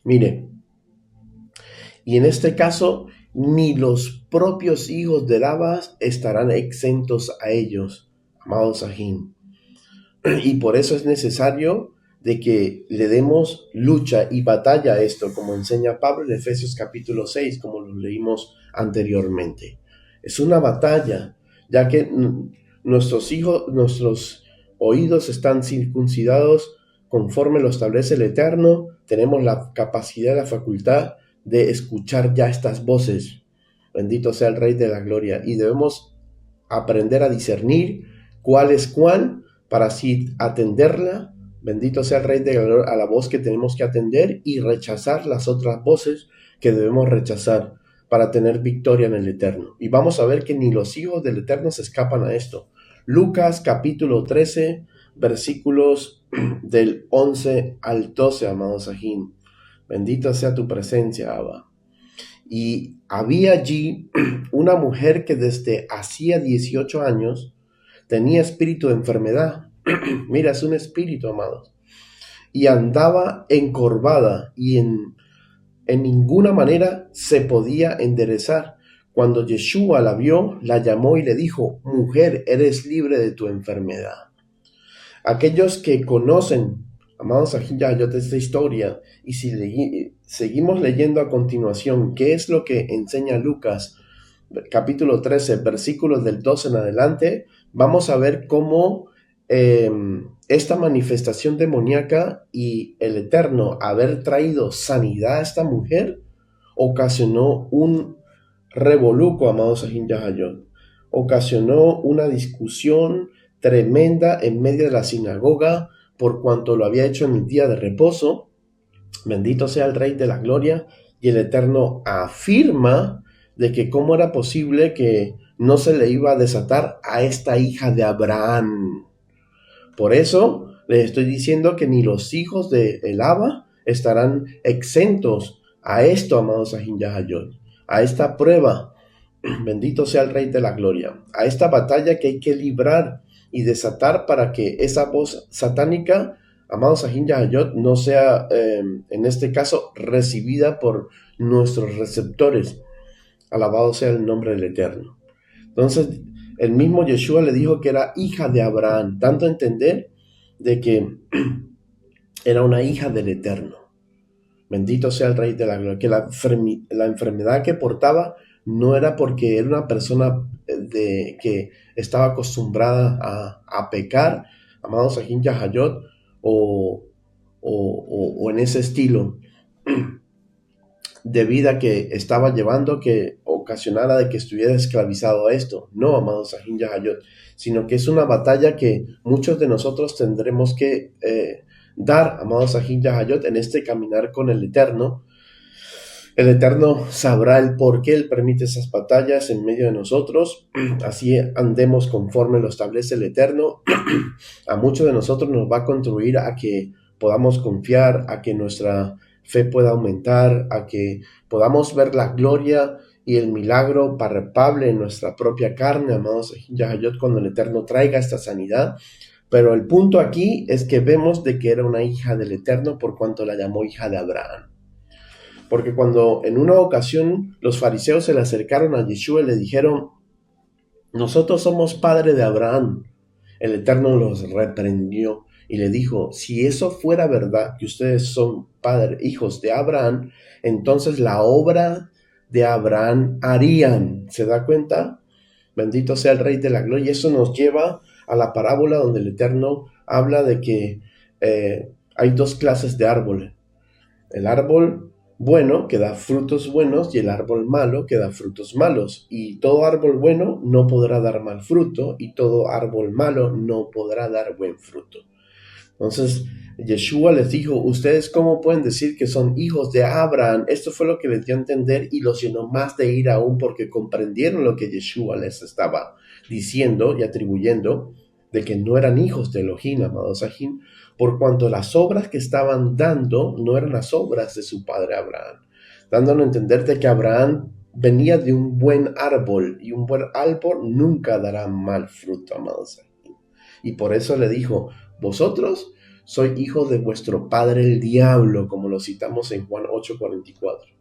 Mire, y en este caso, ni los propios hijos de Labas estarán exentos a ellos, amados Sahim. Y por eso es necesario de que le demos lucha y batalla a esto, como enseña Pablo en Efesios capítulo 6, como lo leímos anteriormente. Es una batalla, ya que nuestros oídos están circuncidados conforme lo establece el Eterno. Tenemos la capacidad, la facultad de escuchar ya estas voces. Bendito sea el Rey de la Gloria. Y debemos aprender a discernir cuál es cuál, para así atenderla. Bendito sea el Rey de la Gloria, a la voz que tenemos que atender y rechazar las otras voces que debemos rechazar para tener victoria en el Eterno. Y vamos a ver que ni los hijos del Eterno se escapan a esto. Lucas capítulo 13, versículos del 11 al 12, amados Sahim. Bendita sea tu presencia, Abba. Y había allí una mujer que desde hacía 18 años tenía espíritu de enfermedad. Mira, es un espíritu, amados. Y andaba encorvada y en ninguna manera se podía enderezar. Cuando Yeshua la vio, la llamó y le dijo: mujer, eres libre de tu enfermedad. Aquellos que conocen, amados Sahim Yahayot, esta historia, y si seguimos leyendo a continuación qué es lo que enseña Lucas, capítulo 13, versículos del 12 en adelante, vamos a ver cómo esta manifestación demoníaca y el Eterno haber traído sanidad a esta mujer ocasionó un revoluco, amados Sahim Yahayot. Ocasionó una discusión tremenda en medio de la sinagoga por cuanto lo había hecho en el día de reposo. Bendito sea el Rey de la Gloria. Y el Eterno afirma de que cómo era posible que no se le iba a desatar a esta hija de Abraham. Por eso les estoy diciendo que ni los hijos de el Abba estarán exentos a esto, amados Sahim Yahayot, a esta prueba. Bendito sea el Rey de la Gloria, a esta batalla que hay que librar y desatar para que esa voz satánica, amados Sahim Yahayot, no sea, en este caso, recibida por nuestros receptores. Alabado sea el nombre del Eterno. Entonces, el mismo Yeshua le dijo que era hija de Abraham, dando a entender de que era una hija del Eterno. Bendito sea el Rey de la Gloria, que la enfermedad que portaba no era porque era una persona que estaba acostumbrada a pecar, amados Sahin Yahayot, o en ese estilo de vida que estaba llevando que ocasionara de que estuviera esclavizado a esto. No, amados Sahin Yahayot, sino que es una batalla que muchos de nosotros tendremos que dar, amados Sahin Yahayot, en este caminar con el Eterno. El Eterno sabrá el por qué Él permite esas batallas en medio de nosotros. Así andemos conforme lo establece el Eterno. A muchos de nosotros nos va a contribuir a que podamos confiar, a que nuestra fe pueda aumentar, a que podamos ver la gloria y el milagro palpable en nuestra propia carne, amados Yahayot, cuando el Eterno traiga esta sanidad. Pero el punto aquí es que vemos de que era una hija del Eterno por cuanto la llamó hija de Abraham. Porque cuando en una ocasión los fariseos se le acercaron a Yeshua y le dijeron, nosotros somos padre de Abraham, el Eterno los reprendió y le dijo, si eso fuera verdad, que ustedes son hijos de Abraham, entonces la obra de Abraham harían. ¿Se da cuenta? Bendito sea el Rey de la Gloria. Y eso nos lleva a la parábola donde el Eterno habla de que hay dos clases de árboles. El árbol bueno que da frutos buenos y el árbol malo que da frutos malos. Y todo árbol bueno no podrá dar mal fruto y todo árbol malo no podrá dar buen fruto. Entonces Yeshua les dijo, ¿ustedes cómo pueden decir que son hijos de Abraham? Esto fue lo que les dio a entender y los llenó más de ira aún porque comprendieron lo que Yeshua les estaba diciendo y atribuyendo de que no eran hijos de Elohim, amados Sahin, por cuanto las obras que estaban dando no eran las obras de su padre Abraham, dándonos a entender de que Abraham venía de un buen árbol y un buen árbol nunca dará mal fruto, amados Sahin. Y por eso le dijo, vosotros sois hijos de vuestro padre el diablo, como lo citamos en Juan 8:44.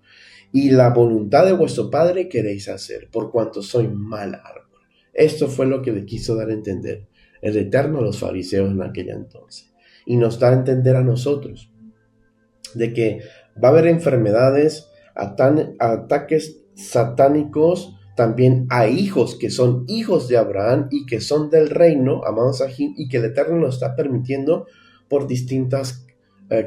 Y la voluntad de vuestro padre queréis hacer, por cuanto soy mal árbol. Esto fue lo que le quiso dar a entender el Eterno a los fariseos en aquella entonces. Y nos da a entender a nosotros de que va a haber enfermedades, ataques satánicos, también a hijos que son hijos de Abraham y que son del reino, amados Sahin, y que el Eterno lo está permitiendo por distintas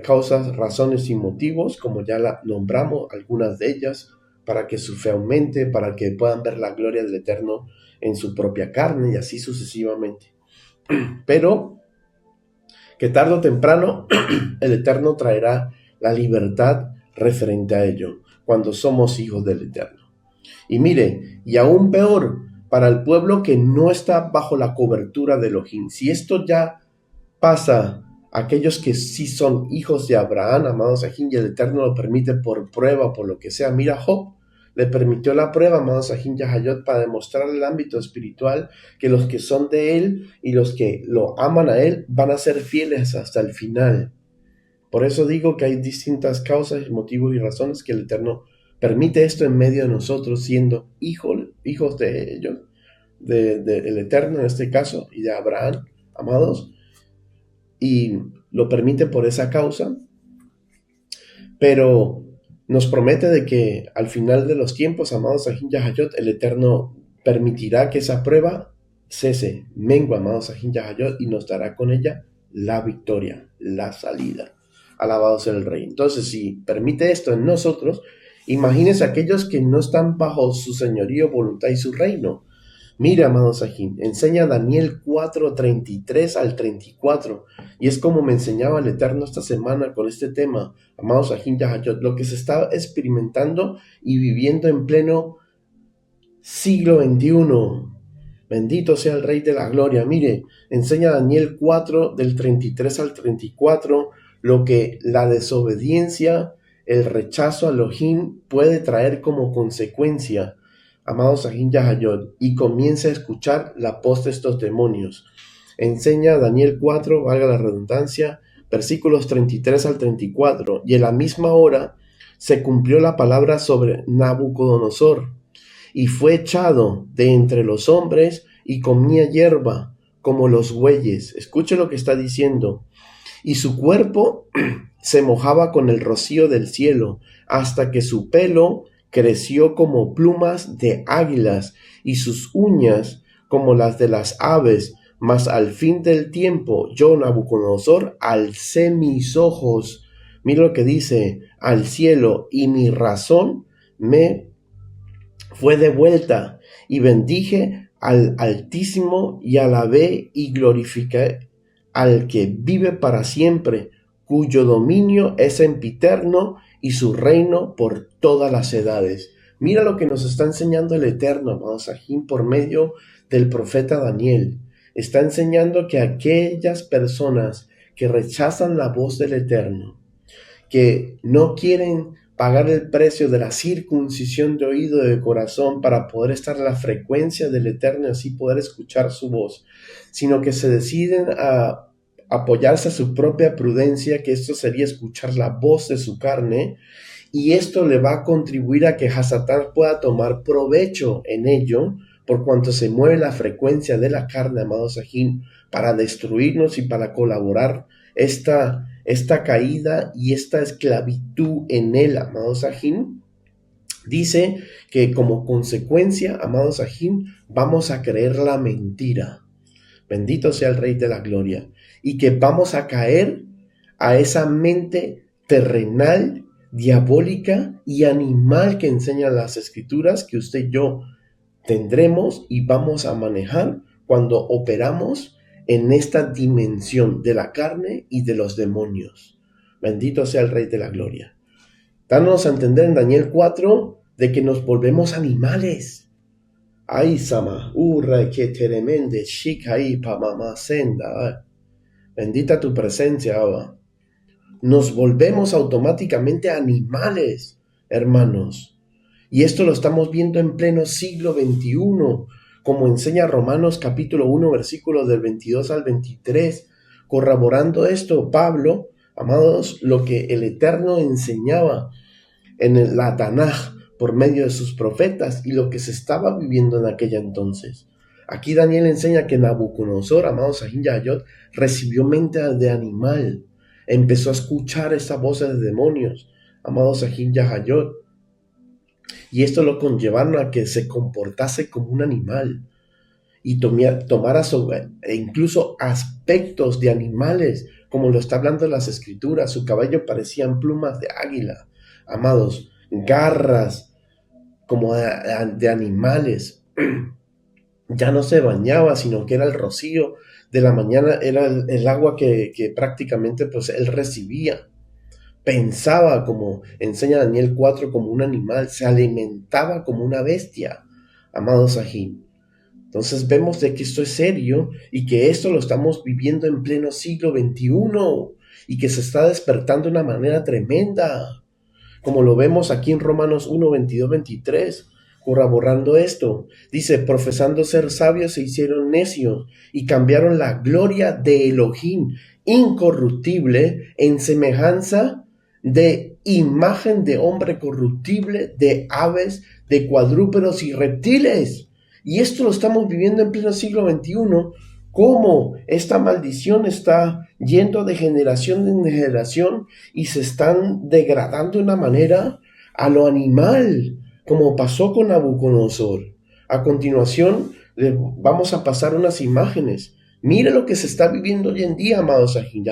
causas, razones y motivos, como ya la nombramos, algunas de ellas, para que su fe aumente, para que puedan ver la gloria del Eterno en su propia carne y así sucesivamente. Pero que tarde o temprano el Eterno traerá la libertad referente a ello, cuando somos hijos del Eterno. Y mire, y aún peor, para el pueblo que no está bajo la cobertura de Elohim. Si esto ya pasa a aquellos que sí son hijos de Abraham, amados Sahin, y el Eterno lo permite por prueba, por lo que sea. Mira, Job le permitió la prueba, amados Sahin Yahayot, para demostrar el ámbito espiritual que los que son de él y los que lo aman a él van a ser fieles hasta el final. Por eso digo que hay distintas causas, motivos y razones que el Eterno permite esto en medio de nosotros, siendo hijos de ellos, del Eterno en este caso, y de Abraham, amados, y lo permite por esa causa, pero nos promete de que al final de los tiempos, amados Sahin Yahayot, el Eterno permitirá que esa prueba cese, mengua, amados Sahin Yahayot, y nos dará con ella la victoria, la salida. Alabado sea el Rey. Entonces, si permite esto en nosotros, imagínense aquellos que no están bajo su señorío, voluntad y su reino. Mira, amado Sahin, enseña Daniel 4:33 al 34. Y es como me enseñaba el Eterno esta semana con este tema, amado Sahin Yahayot, lo que se está experimentando y viviendo en pleno siglo XXI. Bendito sea el Rey de la Gloria. Mire, enseña Daniel 4 del 33 al 34, lo que la desobediencia, el rechazo a Elohim puede traer como consecuencia, amados Sahin Yahayot, y comienza a escuchar la voz de estos demonios. Enseña Daniel 4, valga la redundancia, versículos 33 al 34, y en la misma hora se cumplió la palabra sobre Nabucodonosor, y fue echado de entre los hombres y comía hierba como los bueyes. Escuche lo que está diciendo. Y su cuerpo se mojaba con el rocío del cielo, hasta que su pelo creció como plumas de águilas y sus uñas como las de las aves. Mas al fin del tiempo, yo, Nabucodonosor, alcé mis ojos, mira lo que dice, al cielo, y mi razón me fue de vuelta, y bendije al Altísimo, y alabé y glorifiqué al que vive para siempre, cuyo dominio es sempiterno, y su reino por todas las edades. Mira lo que nos está enseñando el Eterno, amados Sahim, por medio del profeta Daniel. Está enseñando que aquellas personas que rechazan la voz del Eterno, que no quieren pagar el precio de la circuncisión de oído y de corazón para poder estar en la frecuencia del Eterno y así poder escuchar su voz, sino que se deciden a apoyarse a su propia prudencia, que esto sería escuchar la voz de su carne, y esto le va a contribuir a que Hasatán pueda tomar provecho en ello, por cuanto se mueve la frecuencia de la carne, amados Sahim, para destruirnos y para colaborar esta caída y esta esclavitud en él, amados Sahim. Dice que como consecuencia, amados Sahim, vamos a creer la mentira. Bendito sea el Rey de la Gloria. Y que vamos a caer a esa mente terrenal, diabólica y animal que enseñan las Escrituras, que usted y yo tendremos y vamos a manejar cuando operamos en esta dimensión de la carne y de los demonios. Bendito sea el Rey de la Gloria. Danos a entender en Daniel 4 de que nos volvemos animales. Ay, Sama, que tremende, shikai pamama senda. Bendita tu presencia, Abba. Nos volvemos automáticamente animales, hermanos. Y esto lo estamos viendo en pleno siglo XXI, como enseña Romanos capítulo 1, versículos del 22 al 23. Corroborando esto, Pablo, amados, lo que el Eterno enseñaba en la Tanaj por medio de sus profetas y lo que se estaba viviendo en aquella entonces. Aquí Daniel enseña que Nabucodonosor, amados Sahim Yahayot, recibió mente de animal. Empezó a escuchar esa voz de demonios, amados Sahim Yahayot. Y esto lo conllevaron a que se comportase como un animal y tomara incluso aspectos de animales, como lo está hablando las Escrituras. Su cabello parecían plumas de águila, amados, garras como de animales. Ya no se bañaba, sino que era el rocío de la mañana, era el agua que prácticamente pues él recibía. Pensaba, como enseña Daniel 4, como un animal, se alimentaba como una bestia, amados Sahim. Entonces vemos de que esto es serio y que esto lo estamos viviendo en pleno siglo XXI y que se está despertando de una manera tremenda, como lo vemos aquí en Romanos 1, 22, 23, corroborando esto. Dice, profesando ser sabios se hicieron necios y cambiaron la gloria de Elohim incorruptible en semejanza de imagen de hombre corruptible, de aves, de cuadrúpedos y reptiles. Y esto lo estamos viviendo en pleno siglo XXI, cómo esta maldición está yendo de generación en generación y se están degradando de una manera a lo animal, como pasó con Nabucodonosor. A continuación, vamos a pasar unas imágenes. Mire lo que se está viviendo hoy en día, amados Sahim,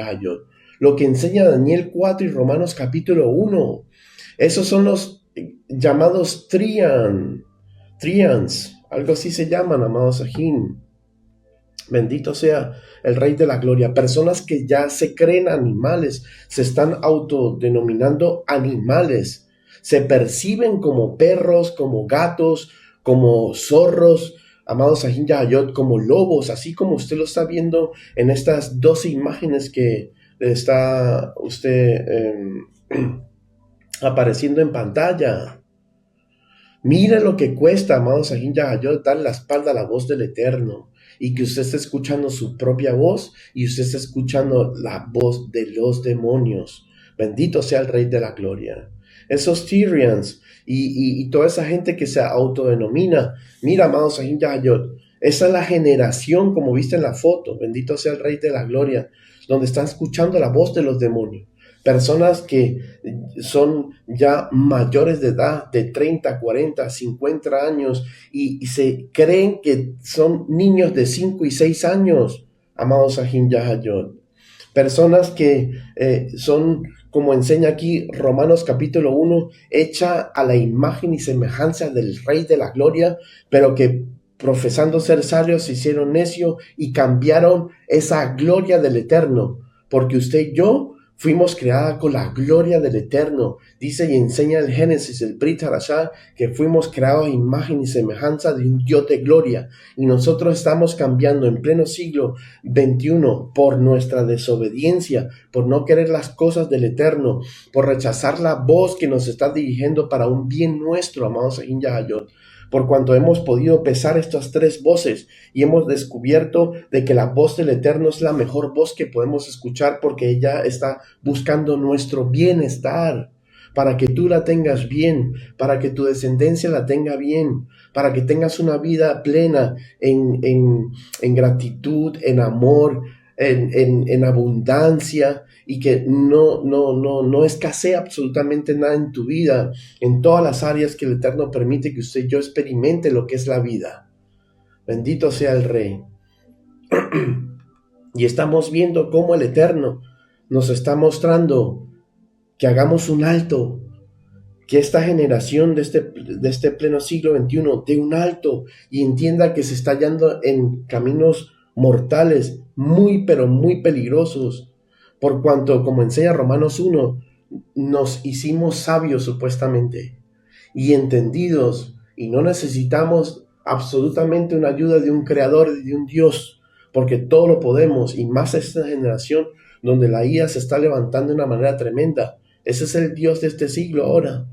lo que enseña Daniel 4 y Romanos capítulo 1. Esos son los llamados trians, algo así se llaman, amados Sahim. Bendito sea el Rey de la Gloria. Personas que ya se creen animales, se están autodenominando animales, se perciben como perros, como gatos, como zorros, amados Sahim Yahayot, como lobos, así como usted lo está viendo en estas 12 imágenes que está usted apareciendo en pantalla. Mira lo que cuesta, amados Sahim Yahayot, dar la espalda a la voz del Eterno, y que usted esté escuchando su propia voz y usted esté escuchando la voz de los demonios. Bendito sea el Rey de la Gloria. Esos Tyrians y toda esa gente que se autodenomina, mira, amados Sahim Yahayot, esa es la generación, como viste en la foto, bendito sea el Rey de la Gloria, donde están escuchando la voz de los demonios. personas que son ya mayores de edad, de 30, 40, 50 años, y se creen que son niños de 5 y 6 años, amados Ahin Yahayot. Personas que son, como enseña aquí Romanos capítulo 1, hecha a la imagen y semejanza del Rey de la Gloria, pero que profesando ser sabios se hicieron necios y cambiaron esa gloria del Eterno, porque usted y yo fuimos creadas con la gloria del Eterno. Dice y enseña el Génesis, el Brit Hadashah, que fuimos creados a imagen y semejanza de un Dios de gloria. Y nosotros estamos cambiando en pleno siglo XXI por nuestra desobediencia, por no querer las cosas del Eterno, por rechazar la voz que nos está dirigiendo para un bien nuestro, amados Ahin Yahayot. Por cuanto hemos podido pesar estas tres voces y hemos descubierto de que la voz del Eterno es la mejor voz que podemos escuchar, porque ella está buscando nuestro bienestar, para que tú la tengas bien, para que tu descendencia la tenga bien, para que tengas una vida plena en gratitud, en amor, en abundancia, y que no escasee absolutamente nada en tu vida, en todas las áreas que el Eterno permite que usted y yo experimente lo que es la vida. Bendito sea el Rey. Y estamos viendo cómo el Eterno nos está mostrando que hagamos un alto, que esta generación de este pleno siglo XXI dé un alto y entienda que se está hallando en caminos mortales, muy pero muy peligrosos, por cuanto, como enseña Romanos 1, nos hicimos sabios supuestamente y entendidos, y no necesitamos absolutamente una ayuda de un creador y de un Dios, porque todo lo podemos, y más esta generación donde la IA se está levantando de una manera tremenda. Ese es el Dios de este siglo ahora.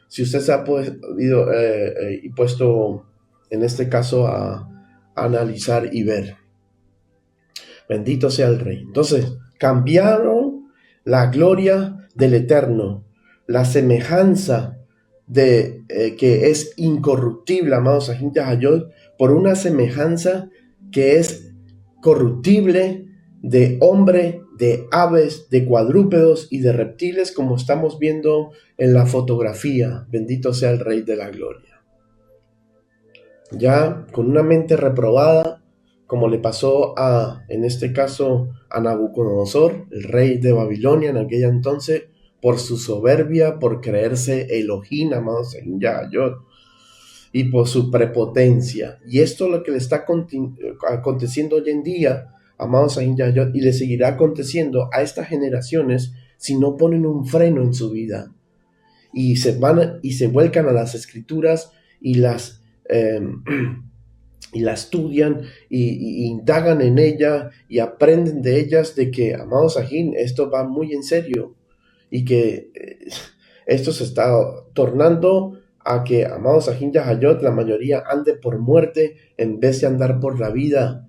Si usted se ha puesto en este caso a analizar y ver. Bendito sea el Rey. Entonces, cambiaron la gloria del Eterno, la semejanza de que es incorruptible, amados Ahin Yahayot, por una semejanza que es corruptible de hombre, de aves, de cuadrúpedos y de reptiles, como estamos viendo en la fotografía. Bendito sea el Rey de la Gloria. Ya con una mente reprobada, como le pasó en este caso, a Nabucodonosor, el rey de Babilonia en aquella entonces, por su soberbia, por creerse Elohim, amados en Yahayot, y por su prepotencia. Y esto es lo que le está aconteciendo hoy en día, amados en Yahayot, y le seguirá aconteciendo a estas generaciones si no ponen un freno en su vida. Y se vuelcan a las escrituras y la estudian y indagan en ella y aprenden de ellas de que, amados Ahin, esto va muy en serio y que esto se está tornando a que, amados Ahin Yahayot, la mayoría ande por muerte en vez de andar por la vida,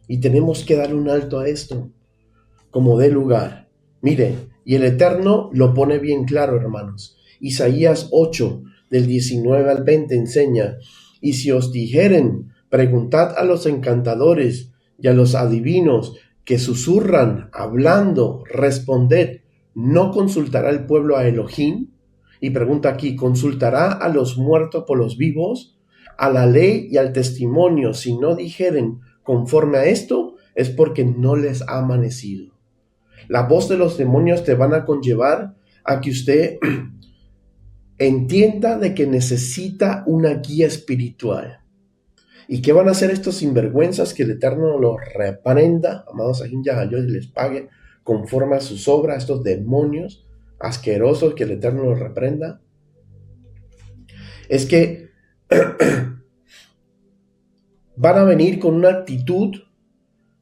y tenemos que dar un alto a esto como dé lugar. Mire, y el Eterno lo pone bien claro, hermanos. Isaías 8 del 19 al 20 enseña: y si os dijeren, preguntad a los encantadores y a los adivinos que susurran hablando, responded, ¿no consultará el pueblo a Elohim? Y pregunta aquí, ¿consultará a los muertos por los vivos? A la ley y al testimonio, si no dijeren conforme a esto, es porque no les ha amanecido. La voz de los demonios te van a conllevar a que usted entienda de que necesita una guía espiritual. ¿Y qué van a hacer estos sinvergüenzas? Que el Eterno los reprenda, amados Ahin Yahayot, y les pague conforme a sus obras, estos demonios asquerosos, que el Eterno los reprenda. Es que van a venir con una actitud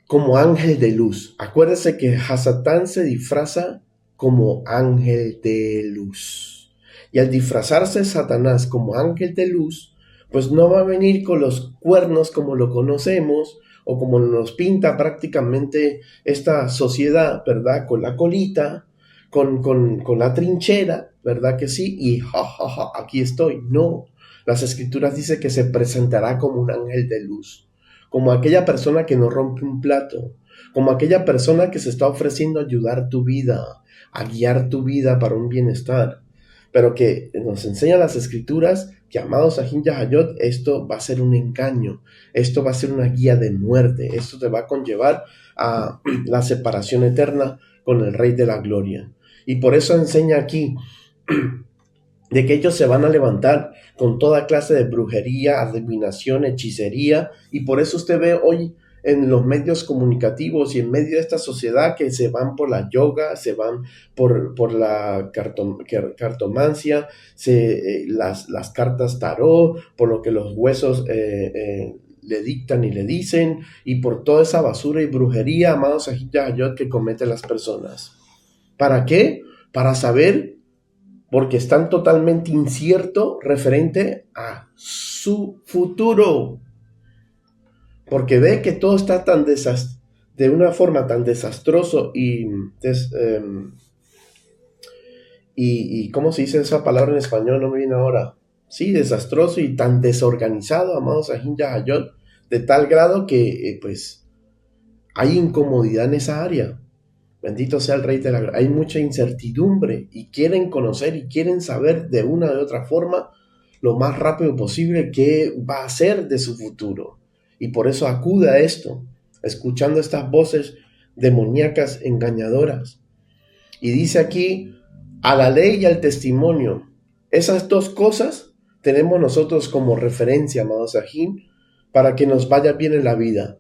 como ángel de luz. Acuérdese que Hasatán se disfraza como ángel de luz. Y al disfrazarse Satanás como ángel de luz, pues no va a venir con los cuernos como lo conocemos o como nos pinta prácticamente esta sociedad, ¿verdad? Con la colita, con la trinchera, ¿verdad que sí? Y aquí estoy. No, las escrituras dicen que se presentará como un ángel de luz, como aquella persona que no rompe un plato, como aquella persona que se está ofreciendo a ayudar tu vida, a guiar tu vida para un bienestar. Pero que nos enseñan las escrituras que, amados Ahin Yahayot, esto va a ser un engaño, esto va a ser una guía de muerte, esto te va a conllevar a la separación eterna con el Rey de la Gloria. Y por eso enseña aquí de que ellos se van a levantar con toda clase de brujería, adivinación, hechicería, y por eso usted ve hoy en los medios comunicativos y en medio de esta sociedad que se van por la yoga, se van por la cartomancia, las cartas tarot, por lo que los huesos le dictan y le dicen, y por toda esa basura y brujería, amados Ahin Yahayot, que cometen las personas. ¿Para qué? Para saber, porque están totalmente inciertos referente a su futuro. Porque ve que todo está tan de una forma tan desastroso y ¿cómo se dice esa palabra en español? No me viene ahora. Sí, desastroso y tan desorganizado, amados Ahin Yahayot, de tal grado que pues hay incomodidad en esa área. Bendito sea el Rey de la Gloria. Hay mucha incertidumbre y quieren conocer y quieren saber de una o de otra forma lo más rápido posible qué va a ser de su futuro. Y por eso acude a esto, escuchando estas voces demoníacas engañadoras. Y dice aquí, a la ley y al testimonio. Esas dos cosas tenemos nosotros como referencia, amados Ahin, para que nos vaya bien en la vida.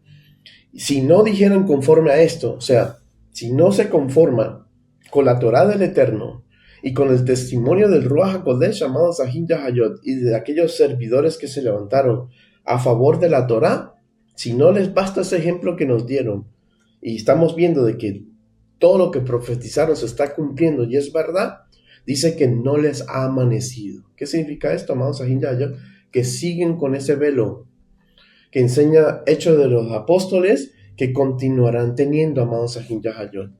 Si no dijeran conforme a esto, o sea, si no se conforman con la Torá del Eterno y con el testimonio del Ruach HaKodesh, amados Ahin Yahayot, y de aquellos servidores que se levantaron a favor de la Torá, si no les basta ese ejemplo que nos dieron, y estamos viendo de que todo lo que profetizaron se está cumpliendo y es verdad, dice que no les ha amanecido. ¿Qué significa esto, amados Ahin Yahayot? Que siguen con ese velo que enseña Hechos de los Apóstoles, que continuarán teniendo, amados Ahin Yahayot.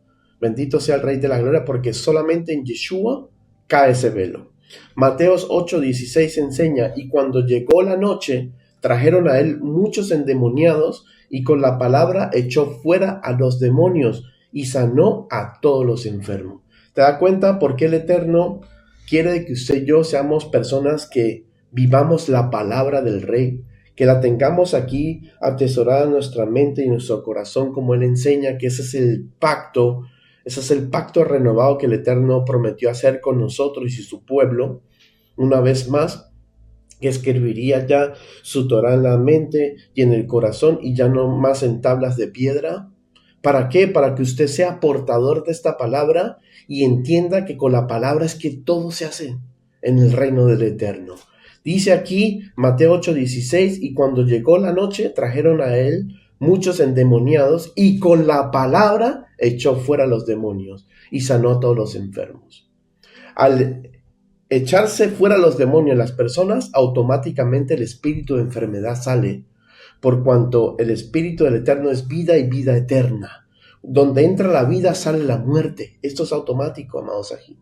Bendito sea el Rey de la Gloria, porque solamente en Yeshua cae ese velo. Mateos 8:16 enseña, y cuando llegó la noche, trajeron a él muchos endemoniados, y con la palabra echó fuera a los demonios, y sanó a todos los enfermos. ¿Te das cuenta por qué el Eterno quiere que usted y yo seamos personas que vivamos la palabra del Rey? Que la tengamos aquí atesorada en nuestra mente y en nuestro corazón, como Él enseña, que ese es el pacto renovado que el Eterno prometió hacer con nosotros y su pueblo, una vez más, que escribiría ya su Torá en la mente y en el corazón y ya no más en tablas de piedra. ¿Para qué? Para que usted sea portador de esta palabra y entienda que con la palabra es que todo se hace en el reino del Eterno. Dice aquí Mateo 8:16, y cuando llegó la noche trajeron a él muchos endemoniados y con la palabra echó fuera a los demonios y sanó a todos los enfermos. Al echarse fuera los demonios las personas, automáticamente el espíritu de enfermedad sale, por cuanto el espíritu del Eterno es vida y vida eterna. Donde entra la vida sale la muerte. Esto es automático, amados Ahin.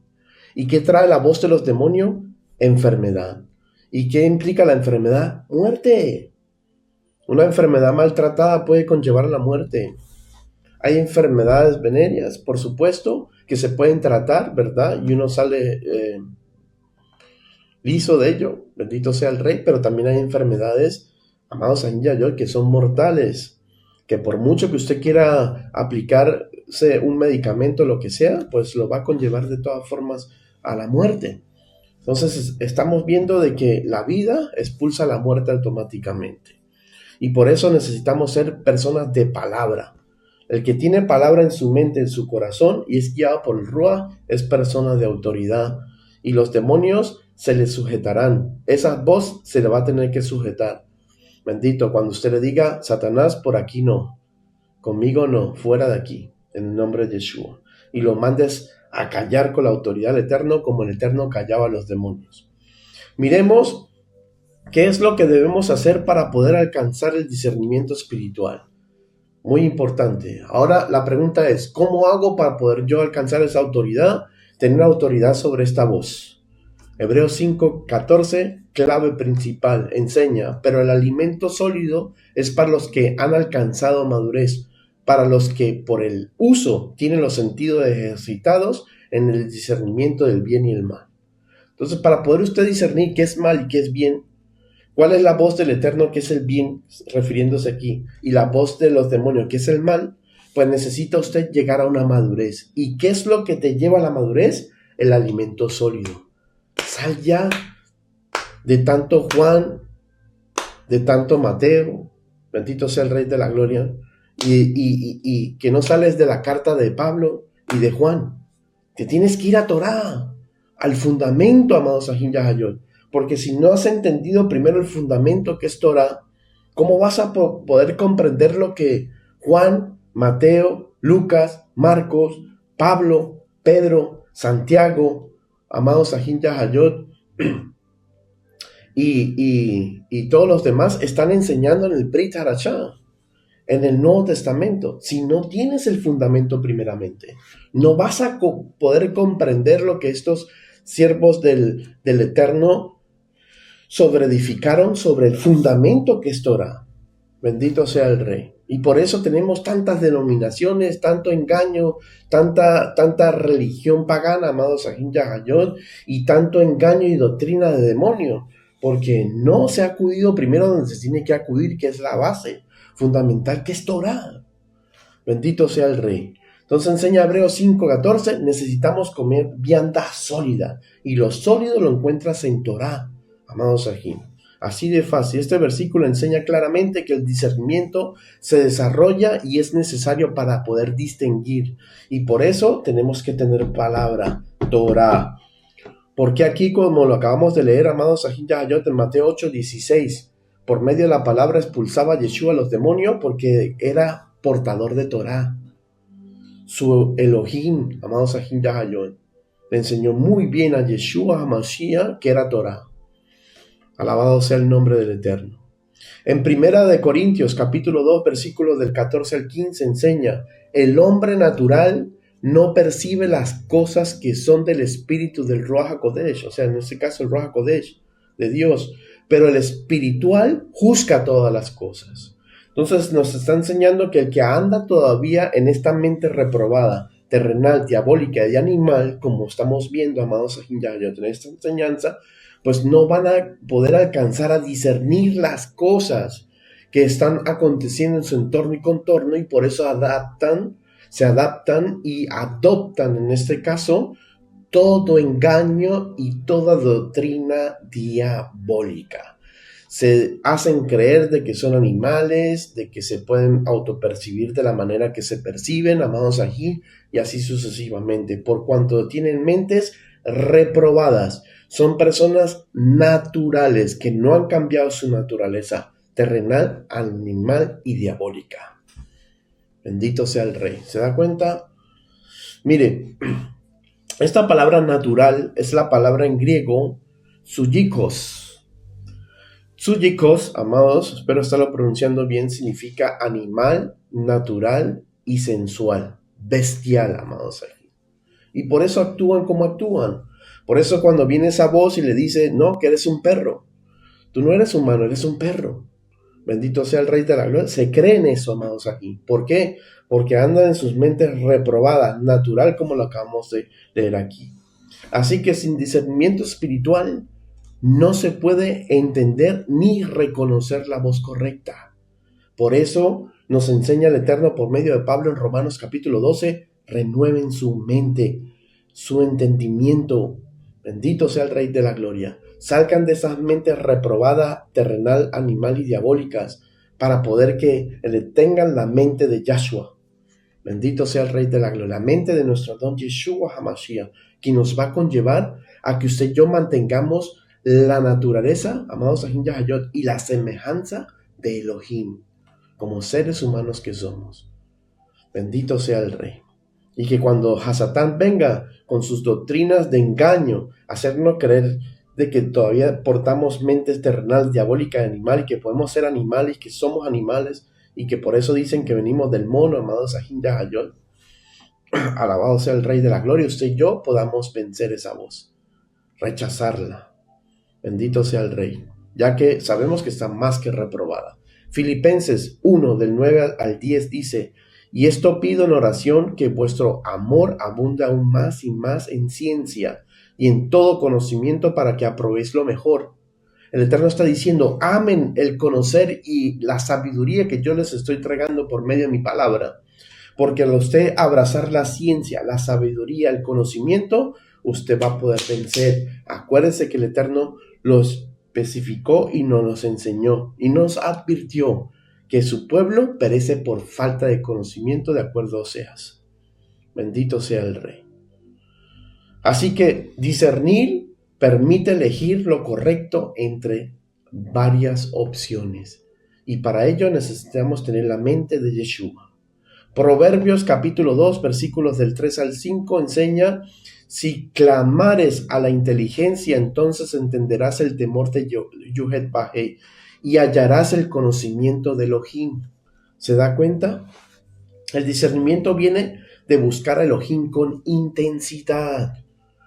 ¿Y qué trae la voz de los demonios? Enfermedad. ¿Y qué implica la enfermedad? Muerte. Una enfermedad maltratada puede conllevar a la muerte. Hay enfermedades venéreas, por supuesto, que se pueden tratar, ¿verdad? Y uno sale liso de ello, bendito sea el Rey, pero también hay enfermedades, amados Ahin Yahayot, que son mortales, que por mucho que usted quiera aplicarse un medicamento, lo que sea, pues lo va a conllevar de todas formas a la muerte. Entonces estamos viendo de que la vida expulsa la muerte automáticamente. Y por eso necesitamos ser personas de palabra. El que tiene palabra en su mente, en su corazón, y es guiado por el Ruach, es persona de autoridad. Y los demonios se le sujetarán. Esa voz se le va a tener que sujetar. Bendito, cuando usted le diga, Satanás, por aquí no. Conmigo no, fuera de aquí, en el nombre de Yeshua. Y lo mandes a callar con la autoridad del Eterno, como el Eterno callaba a los demonios. Miremos qué es lo que debemos hacer para poder alcanzar el discernimiento espiritual. Muy importante. Ahora la pregunta es, ¿cómo hago para poder yo alcanzar esa autoridad? Tener autoridad sobre esta voz. Hebreos 5:14, clave principal, enseña, pero el alimento sólido es para los que han alcanzado madurez, para los que por el uso tienen los sentidos ejercitados en el discernimiento del bien y el mal. Entonces, para poder usted discernir qué es mal y qué es bien, ¿cuál es la voz del Eterno que es el bien, refiriéndose aquí, y la voz de los demonios que es el mal? Pues necesita usted llegar a una madurez. ¿Y qué es lo que te lleva a la madurez? El alimento sólido. Sal ya de tanto Juan, de tanto Mateo, bendito sea el Rey de la Gloria, y que no sales de la carta de Pablo y de Juan. Te tienes que ir a Torá, al fundamento, amados Ahin Yahayot, porque si no has entendido primero el fundamento que es Torá, ¿cómo vas a poder comprender lo que Juan, Mateo, Lucas, Marcos, Pablo, Pedro, Santiago, amados Ahin Yahayot, y todos los demás están enseñando en el Brit Hadashah, en el Nuevo Testamento? Si no tienes el fundamento primeramente, no vas a poder comprender lo que estos siervos del Eterno sobreedificaron sobre el fundamento que es Torah. Bendito sea el Rey. Y por eso tenemos tantas denominaciones, tanto engaño, tanta religión pagana, amados Ahin Yahayot, y tanto engaño y doctrina de demonio, porque no se ha acudido primero donde se tiene que acudir, que es la base fundamental, que es Torah. Bendito sea el Rey. Entonces enseña Hebreos 5:14, necesitamos comer vianda sólida, y lo sólido lo encuentras en Torah, amados Ahin. Así de fácil. Este versículo enseña claramente que el discernimiento se desarrolla y es necesario para poder distinguir. Y por eso tenemos que tener palabra, Torah. Porque aquí, como lo acabamos de leer, amados Ahin Yahayot, en Mateo 8:16, por medio de la palabra expulsaba a Yeshua a los demonios porque era portador de Torah. Su Elohim, amados Ahin Yahayot, le enseñó muy bien a Yeshua HaMashiach que era Torah. Alabado sea el nombre del Eterno. En Primera de Corintios, capítulo 2, versículos del 14 al 15, enseña, el hombre natural no percibe las cosas que son del espíritu del Ruach HaKodesh, o sea, en este caso el Ruach HaKodesh, de Dios, pero el espiritual juzga todas las cosas. Entonces nos está enseñando que el que anda todavía en esta mente reprobada, terrenal, diabólica y animal, como estamos viendo, amados Ahin Yahayot, en esta enseñanza, pues no van a poder alcanzar a discernir las cosas que están aconteciendo en su entorno y contorno, y por eso se adaptan y adoptan, en este caso, todo engaño y toda doctrina diabólica. Se hacen creer de que son animales, de que se pueden autopercibir de la manera que se perciben, amados aquí, y así sucesivamente, por cuanto tienen mentes reprobadas. Son personas naturales que no han cambiado su naturaleza terrenal, animal y diabólica. Bendito sea el Rey. ¿Se da cuenta? Mire, esta palabra natural es la palabra en griego zoologos. Zoologos, amados, espero estarlo pronunciando bien, significa animal, natural y sensual, bestial, amados. Y por eso actúan como actúan. Por eso cuando viene esa voz y le dice, no, que eres un perro. Tú no eres humano, eres un perro. Bendito sea el Rey de la Gloria. Se creen eso, amados, aquí. ¿Por qué? Porque andan en sus mentes reprobadas, natural, como lo acabamos de leer aquí. Así que sin discernimiento espiritual no se puede entender ni reconocer la voz correcta. Por eso nos enseña el Eterno por medio de Pablo en Romanos capítulo 12, renueven su mente, su entendimiento. Bendito sea el Rey de la Gloria. Salgan de esas mentes reprobadas, terrenal, animal y diabólicas, para poder que le tengan la mente de Yahshua. Bendito sea el Rey de la Gloria. La mente de nuestro don Yeshua HaMashiach, que nos va a conllevar a que usted y yo mantengamos la naturaleza, amados Ahin Yahayot, y la semejanza de Elohim, como seres humanos que somos. Bendito sea el Rey. Y que cuando Hasatán venga con sus doctrinas de engaño, hacernos creer de que todavía portamos mentes terrenal, diabólica, animal, y que podemos ser animales, que somos animales, y que por eso dicen que venimos del mono, amados Ahin Yahayot, alabado sea el Rey de la Gloria, usted y yo podamos vencer esa voz. rechazarla. Bendito sea el Rey, ya que sabemos que está más que reprobada. Filipenses 1, del 9 al 10 dice: y esto pido en oración, que vuestro amor abunde aún más y más en ciencia y en todo conocimiento, para que aprobéis lo mejor. El Eterno está diciendo: amen el conocer y la sabiduría que yo les estoy entregando por medio de mi palabra. Porque al usted abrazar la ciencia, la sabiduría, el conocimiento, usted va a poder vencer. Acuérdense que el Eterno los especificó y nos los enseñó y nos advirtió que su pueblo perece por falta de conocimiento, de acuerdo a Oseas. Bendito sea el Rey. Así que discernir permite elegir lo correcto entre varias opciones. Y para ello necesitamos tener la mente de Yeshua. Proverbios capítulo 2, versículos del 3 al 5 enseña: si clamares a la inteligencia, entonces entenderás el temor de Yuhet-Bahé y hallarás el conocimiento de Elohim. ¿Se da cuenta? El discernimiento viene de buscar a Elohim con intensidad.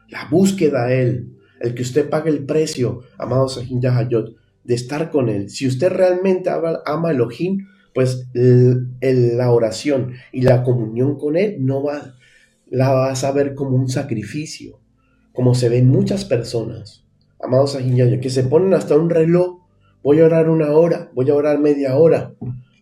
La búsqueda a Él, el que usted pague el precio, amados Sahin Yahayot, de estar con Él. Si usted realmente ama a Elohim, pues la oración y la comunión con Él la vas a ver como un sacrificio, como se ven muchas personas, amados Sahin Yahayot, que se ponen hasta un reloj. Voy a orar 1 hora, voy a orar media hora,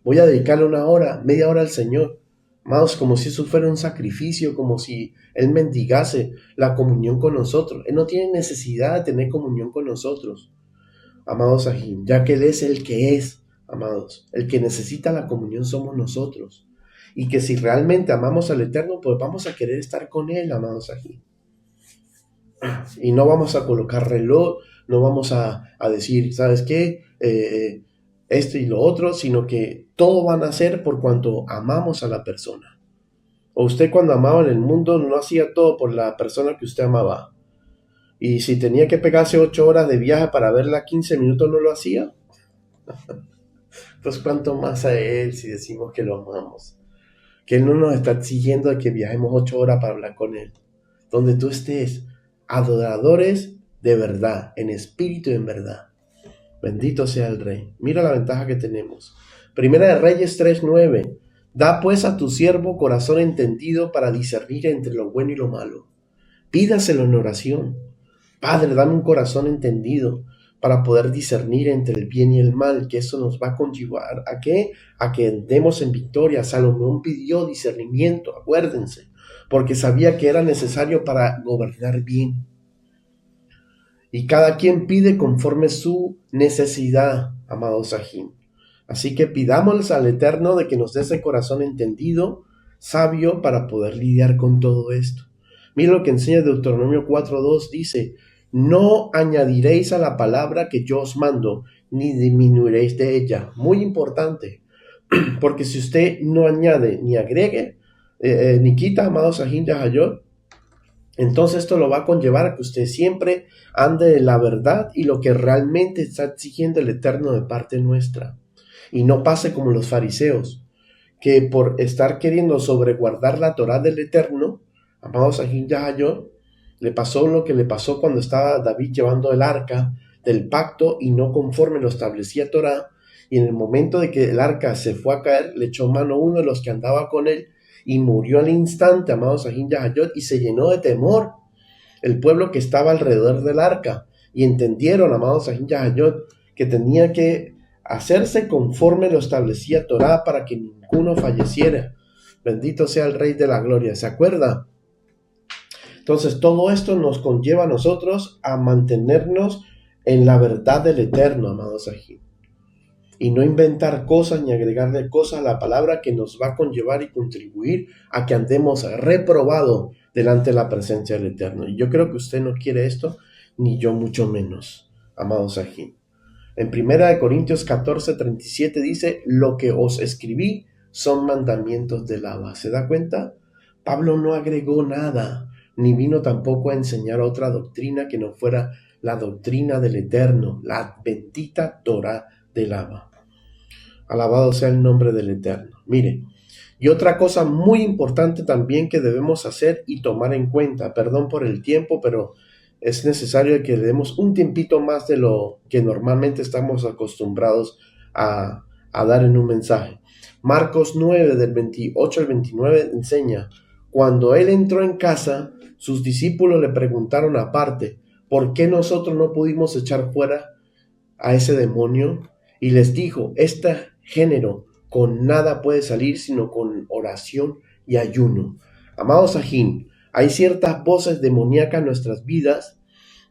voy a dedicarle 1 hora, media hora al Señor. Amados, como si eso fuera un sacrificio, como si Él mendigase la comunión con nosotros. Él no tiene necesidad de tener comunión con nosotros, amados Sahin, ya que Él es el que es, amados. El que necesita la comunión somos nosotros. Y que si realmente amamos al Eterno, pues vamos a querer estar con Él, amados Sahin. Y no vamos a colocar reloj, no vamos a decir, ¿sabes qué? Esto y lo otro, sino que todo van a hacer por cuanto amamos a la persona. O usted, cuando amaba en el mundo, no hacía todo por la persona que usted amaba. Y si tenía que pegarse 8 horas de viaje para verla 15 minutos, no lo hacía. Pues cuánto más a Él si decimos que lo amamos. Que Él no nos está exigiendo de que viajemos 8 horas para hablar con Él. Donde tú estés, adoradores de verdad, en espíritu y en verdad. Bendito sea el Rey. Mira la ventaja que tenemos. Primera de Reyes 3:9. Da pues a tu siervo corazón entendido para discernir entre lo bueno y lo malo. Pídaselo en oración. Padre, dame un corazón entendido para poder discernir entre el bien y el mal, que eso nos va a conllevar ¿a qué? A que andemos en victoria. Salomón pidió discernimiento, acuérdense, porque sabía que era necesario para gobernar bien. Y cada quien pide conforme su necesidad, amados Sahin. Así que pidámosles al Eterno de que nos dé ese corazón entendido, sabio, para poder lidiar con todo esto. Mira lo que enseña Deuteronomio 4:2, dice: no añadiréis a la palabra que yo os mando, ni disminuiréis de ella. Muy importante, porque si usted no añade ni agregue, ni quita, amados Sahin Yahayot, entonces esto lo va a conllevar a que usted siempre ande en la verdad y lo que realmente está exigiendo el Eterno de parte nuestra. Y no pase como los fariseos, que por estar queriendo sobreguardar la Torá del Eterno, amados Sahin Yahayot, le pasó lo que le pasó cuando estaba David llevando el arca del pacto y no conforme lo establecía Torá. Y en el momento de que el arca se fue a caer, le echó mano uno de los que andaba con él y murió al instante, amados Sahin Yahayot, y se llenó de temor el pueblo que estaba alrededor del arca. Y entendieron, amados Sahin Yahayot, que tenía que hacerse conforme lo establecía Torá para que ninguno falleciera. Bendito sea el Rey de la Gloria. ¿Se acuerda? Entonces todo esto nos conlleva a nosotros a mantenernos en la verdad del Eterno, amados Sahin, y no inventar cosas ni agregarle cosas a la palabra que nos va a conllevar y contribuir a que andemos reprobado delante de la presencia del Eterno. Y yo creo que usted no quiere esto, ni yo mucho menos, amados Sahin. En 1 Corintios 14:37 dice: lo que os escribí son mandamientos del Abba. ¿Se da cuenta? Pablo no agregó nada, ni vino tampoco a enseñar otra doctrina que no fuera la doctrina del Eterno, la bendita Torá del Abba. Alabado sea el nombre del Eterno. Mire, y otra cosa muy importante también que debemos hacer y tomar en cuenta, perdón por el tiempo, pero es necesario que le demos un tiempito más de lo que normalmente estamos acostumbrados a dar en un mensaje. Marcos 9, del 28 al 29, enseña: cuando él entró en casa, sus discípulos le preguntaron aparte, ¿por qué nosotros no pudimos echar fuera a ese demonio? Y les dijo, este género con nada puede salir sino con oración y ayuno. Amados ajín, hay ciertas voces demoníacas en nuestras vidas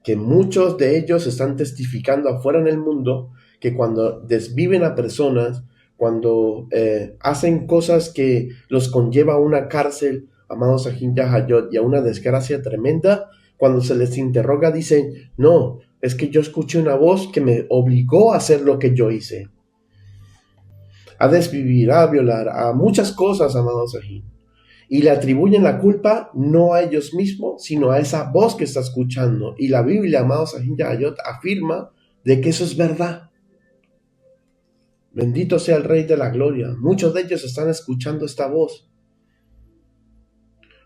que muchos de ellos están testificando afuera en el mundo, que cuando desviven a personas, cuando hacen cosas que los conlleva a una cárcel, amados ajín yahayot, y a una desgracia tremenda, cuando se les interroga dicen, no, es que yo escuché una voz que me obligó a hacer lo que yo hice. A desvivir, a violar, a muchas cosas, amados ajín. Y le atribuyen la culpa no a ellos mismos, sino a esa voz que está escuchando. Y la Biblia, amados ajín yahayot, afirma de que eso es verdad. Bendito sea el Rey de la Gloria. Muchos de ellos están escuchando esta voz.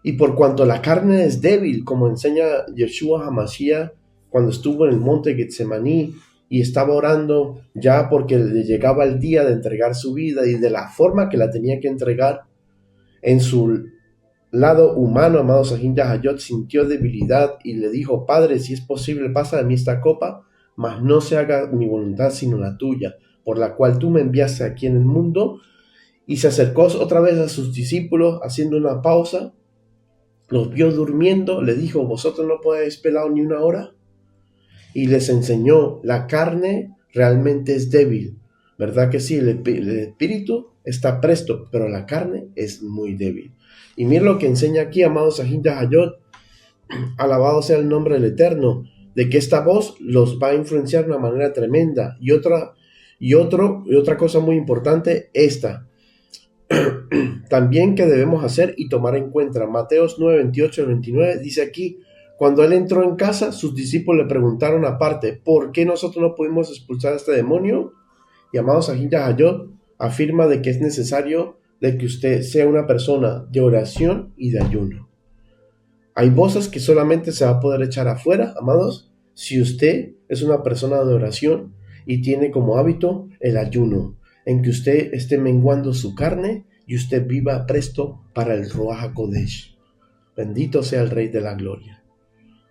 Y por cuanto la carne es débil, como enseña Yeshua HaMashiach cuando estuvo en el monte Getsemaní y estaba orando ya porque le llegaba el día de entregar su vida y de la forma que la tenía que entregar, en su lado humano, amados ajín yahayot, sintió debilidad y le dijo, Padre, si es posible, pasa de mí esta copa, mas no se haga mi voluntad sino la tuya, por la cual tú me enviaste aquí en el mundo. Y se acercó otra vez a sus discípulos, haciendo una pausa, los vio durmiendo, le dijo, ¿vosotros no podéis velar ni una hora? Y les enseñó, la carne realmente es débil, ¿verdad que sí? El espíritu está presto, pero la carne es muy débil. Y miren lo que enseña aquí, amados ajín yahayot, alabado sea el nombre del Eterno, de que esta voz los va a influenciar de una manera tremenda. Y otra cosa muy importante, esta también que debemos hacer y tomar en cuenta. Mateos 9, 28 al 29 dice aquí, cuando él entró en casa, sus discípulos le preguntaron aparte, ¿por qué nosotros no pudimos expulsar a este demonio? Y amados ajín yahayot, afirma de que es necesario de que usted sea una persona de oración y de ayuno. Hay voces que solamente se va a poder echar afuera, amados, si usted es una persona de oración y tiene como hábito el ayuno, en que usted esté menguando su carne y usted viva presto para el Ruach HaKodesh. Bendito sea el Rey de la Gloria.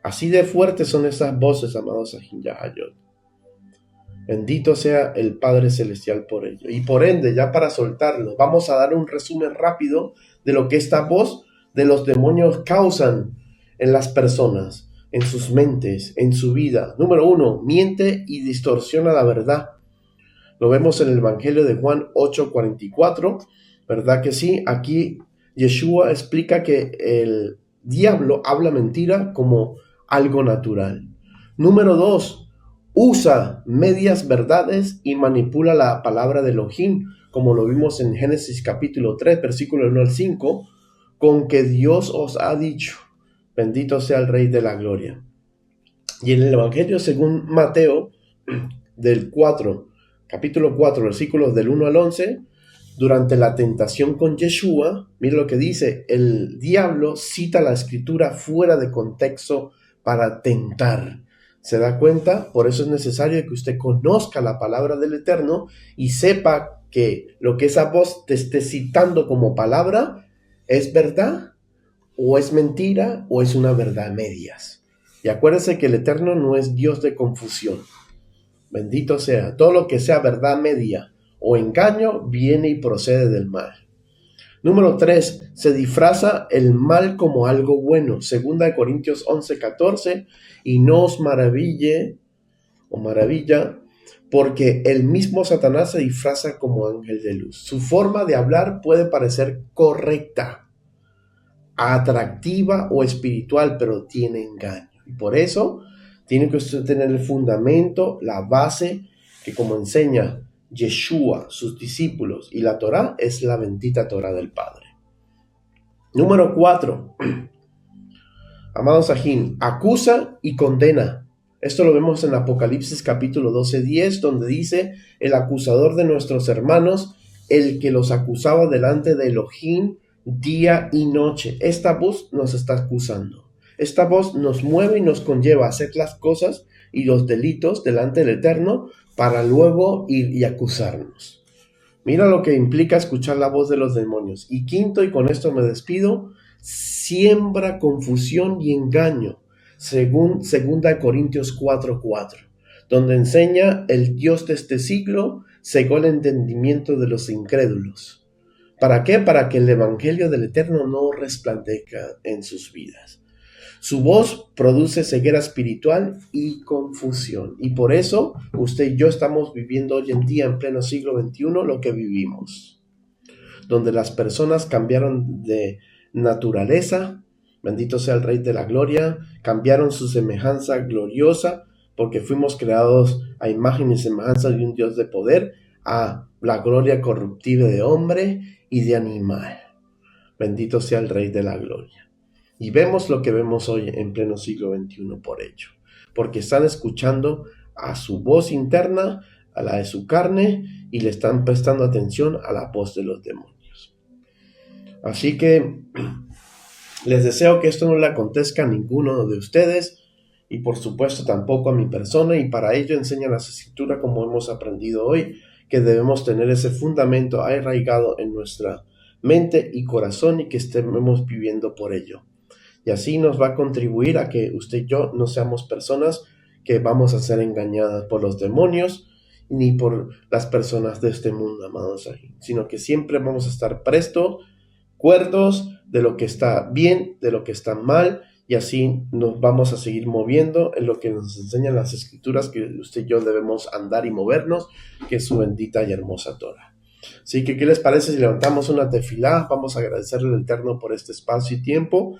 Así de fuertes son esas voces, amados ajín yahayot. Bendito sea el Padre Celestial por ello. Y por ende, ya para soltarlo, vamos a dar un resumen rápido de lo que esta voz de los demonios causan en las personas, en sus mentes, en su vida. Número 1, miente y distorsiona la verdad. Lo vemos en el Evangelio de Juan 8:44, ¿verdad que sí? Aquí Yeshua explica que el diablo habla mentira como algo natural. Número 2, usa medias verdades y manipula la palabra de Elohim, como lo vimos en Génesis capítulo 3, versículo 1 al 5, con que Dios os ha dicho, bendito sea el Rey de la Gloria. Y en el Evangelio según Mateo, capítulo 4, versículos del 1 al 11, durante la tentación con Yeshua, mira lo que dice, el diablo cita la escritura fuera de contexto para tentar. ¿Se da cuenta? Por eso es necesario que usted conozca la palabra del Eterno y sepa que lo que esa voz te esté citando como palabra es verdad o es mentira o es una verdad a medias. Y acuérdese que el Eterno no es Dios de confusión. Bendito sea. Todo lo que sea verdad media o engaño viene y procede del mal. Número 3, se disfraza el mal como algo bueno. 2 Corintios 11:14, y no os maravilla, porque el mismo Satanás se disfraza como ángel de luz. Su forma de hablar puede parecer correcta, atractiva o espiritual, pero tiene engaño. Y por eso tiene que usted tener el fundamento, la base, que como enseña Yeshua, sus discípulos y la Torá, es la bendita Torá del Padre. Número 4, amados ajín, acusa y condena. Esto lo vemos en Apocalipsis capítulo 12:10, donde dice, el acusador de nuestros hermanos, el que los acusaba delante de Elohim día y noche. Esta voz nos está acusando. Esta voz nos mueve y nos conlleva a hacer las cosas y los delitos delante del Eterno para luego ir y acusarnos. Mira lo que implica escuchar la voz de los demonios. Y quinto, y con esto me despido, siembra confusión y engaño, según 2 Corintios 4:4, donde enseña el Dios de este siglo cegó el entendimiento de los incrédulos. ¿Para qué? Para que el evangelio del Eterno no resplandezca en sus vidas. Su voz produce ceguera espiritual y confusión. Y por eso usted y yo estamos viviendo hoy en día, en pleno siglo XXI, lo que vivimos. Donde las personas cambiaron de naturaleza, bendito sea el Rey de la Gloria, cambiaron su semejanza gloriosa, porque fuimos creados a imagen y semejanza de un Dios de poder, a la gloria corruptible de hombre y de animal. Bendito sea el Rey de la Gloria. Y vemos lo que vemos hoy en pleno siglo XXI por ello, porque están escuchando a su voz interna, a la de su carne, y le están prestando atención a la voz de los demonios. Así que les deseo que esto no le acontezca a ninguno de ustedes, y por supuesto tampoco a mi persona, y para ello enseña las escrituras, como hemos aprendido hoy, que debemos tener ese fundamento arraigado en nuestra mente y corazón, y que estemos viviendo por ello. Y así nos va a contribuir a que usted y yo no seamos personas que vamos a ser engañadas por los demonios ni por las personas de este mundo, amados, sino que siempre vamos a estar prestos, cuerdos de lo que está bien, de lo que está mal, y así nos vamos a seguir moviendo en lo que nos enseñan las escrituras, que usted y yo debemos andar y movernos, que es su bendita y hermosa Torah. Así que, ¿qué les parece si levantamos una tefilá? Vamos a agradecerle al Eterno por este espacio y tiempo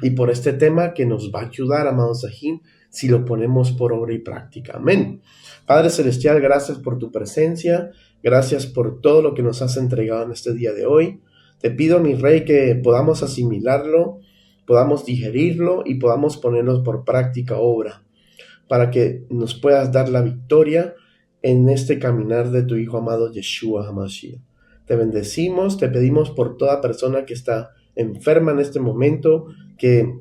y por este tema que nos va a ayudar, amados Sahim, si lo ponemos por obra y práctica. Amén. Padre Celestial, gracias por tu presencia, gracias por todo lo que nos has entregado en este día de hoy. Te pido, mi Rey, que podamos asimilarlo, podamos digerirlo y podamos ponerlo por práctica obra, para que nos puedas dar la victoria en este caminar de tu Hijo amado Yeshua HaMashiach. Te bendecimos, te pedimos por toda persona que está enferma en este momento, que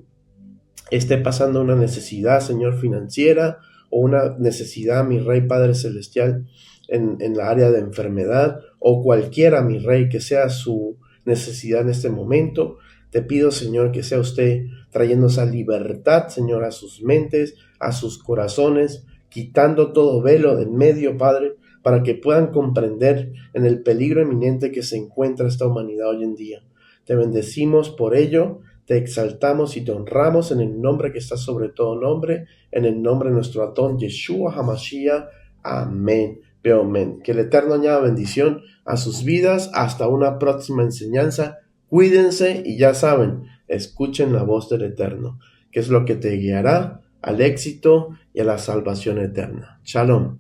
esté pasando una necesidad, Señor, financiera, o una necesidad, mi Rey Padre Celestial, en la área de enfermedad, o cualquiera, mi Rey, que sea su necesidad en este momento. Te pido, Señor, que sea usted trayendo esa libertad, Señor, a sus mentes, a sus corazones, quitando todo velo de en medio, Padre, para que puedan comprender en el peligro eminente que se encuentra esta humanidad hoy en día. Te bendecimos por ello, te exaltamos y te honramos en el nombre que está sobre todo nombre, en el nombre de nuestro Adón Yeshua HaMashiach. Amén. Amén. Que el Eterno añada bendición a sus vidas. Hasta una próxima enseñanza. Cuídense y ya saben, escuchen la voz del Eterno, que es lo que te guiará al éxito y a la salvación eterna. Shalom.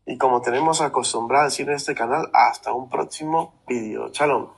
Y como tenemos acostumbrado a decir en este canal, hasta un próximo video. Shalom.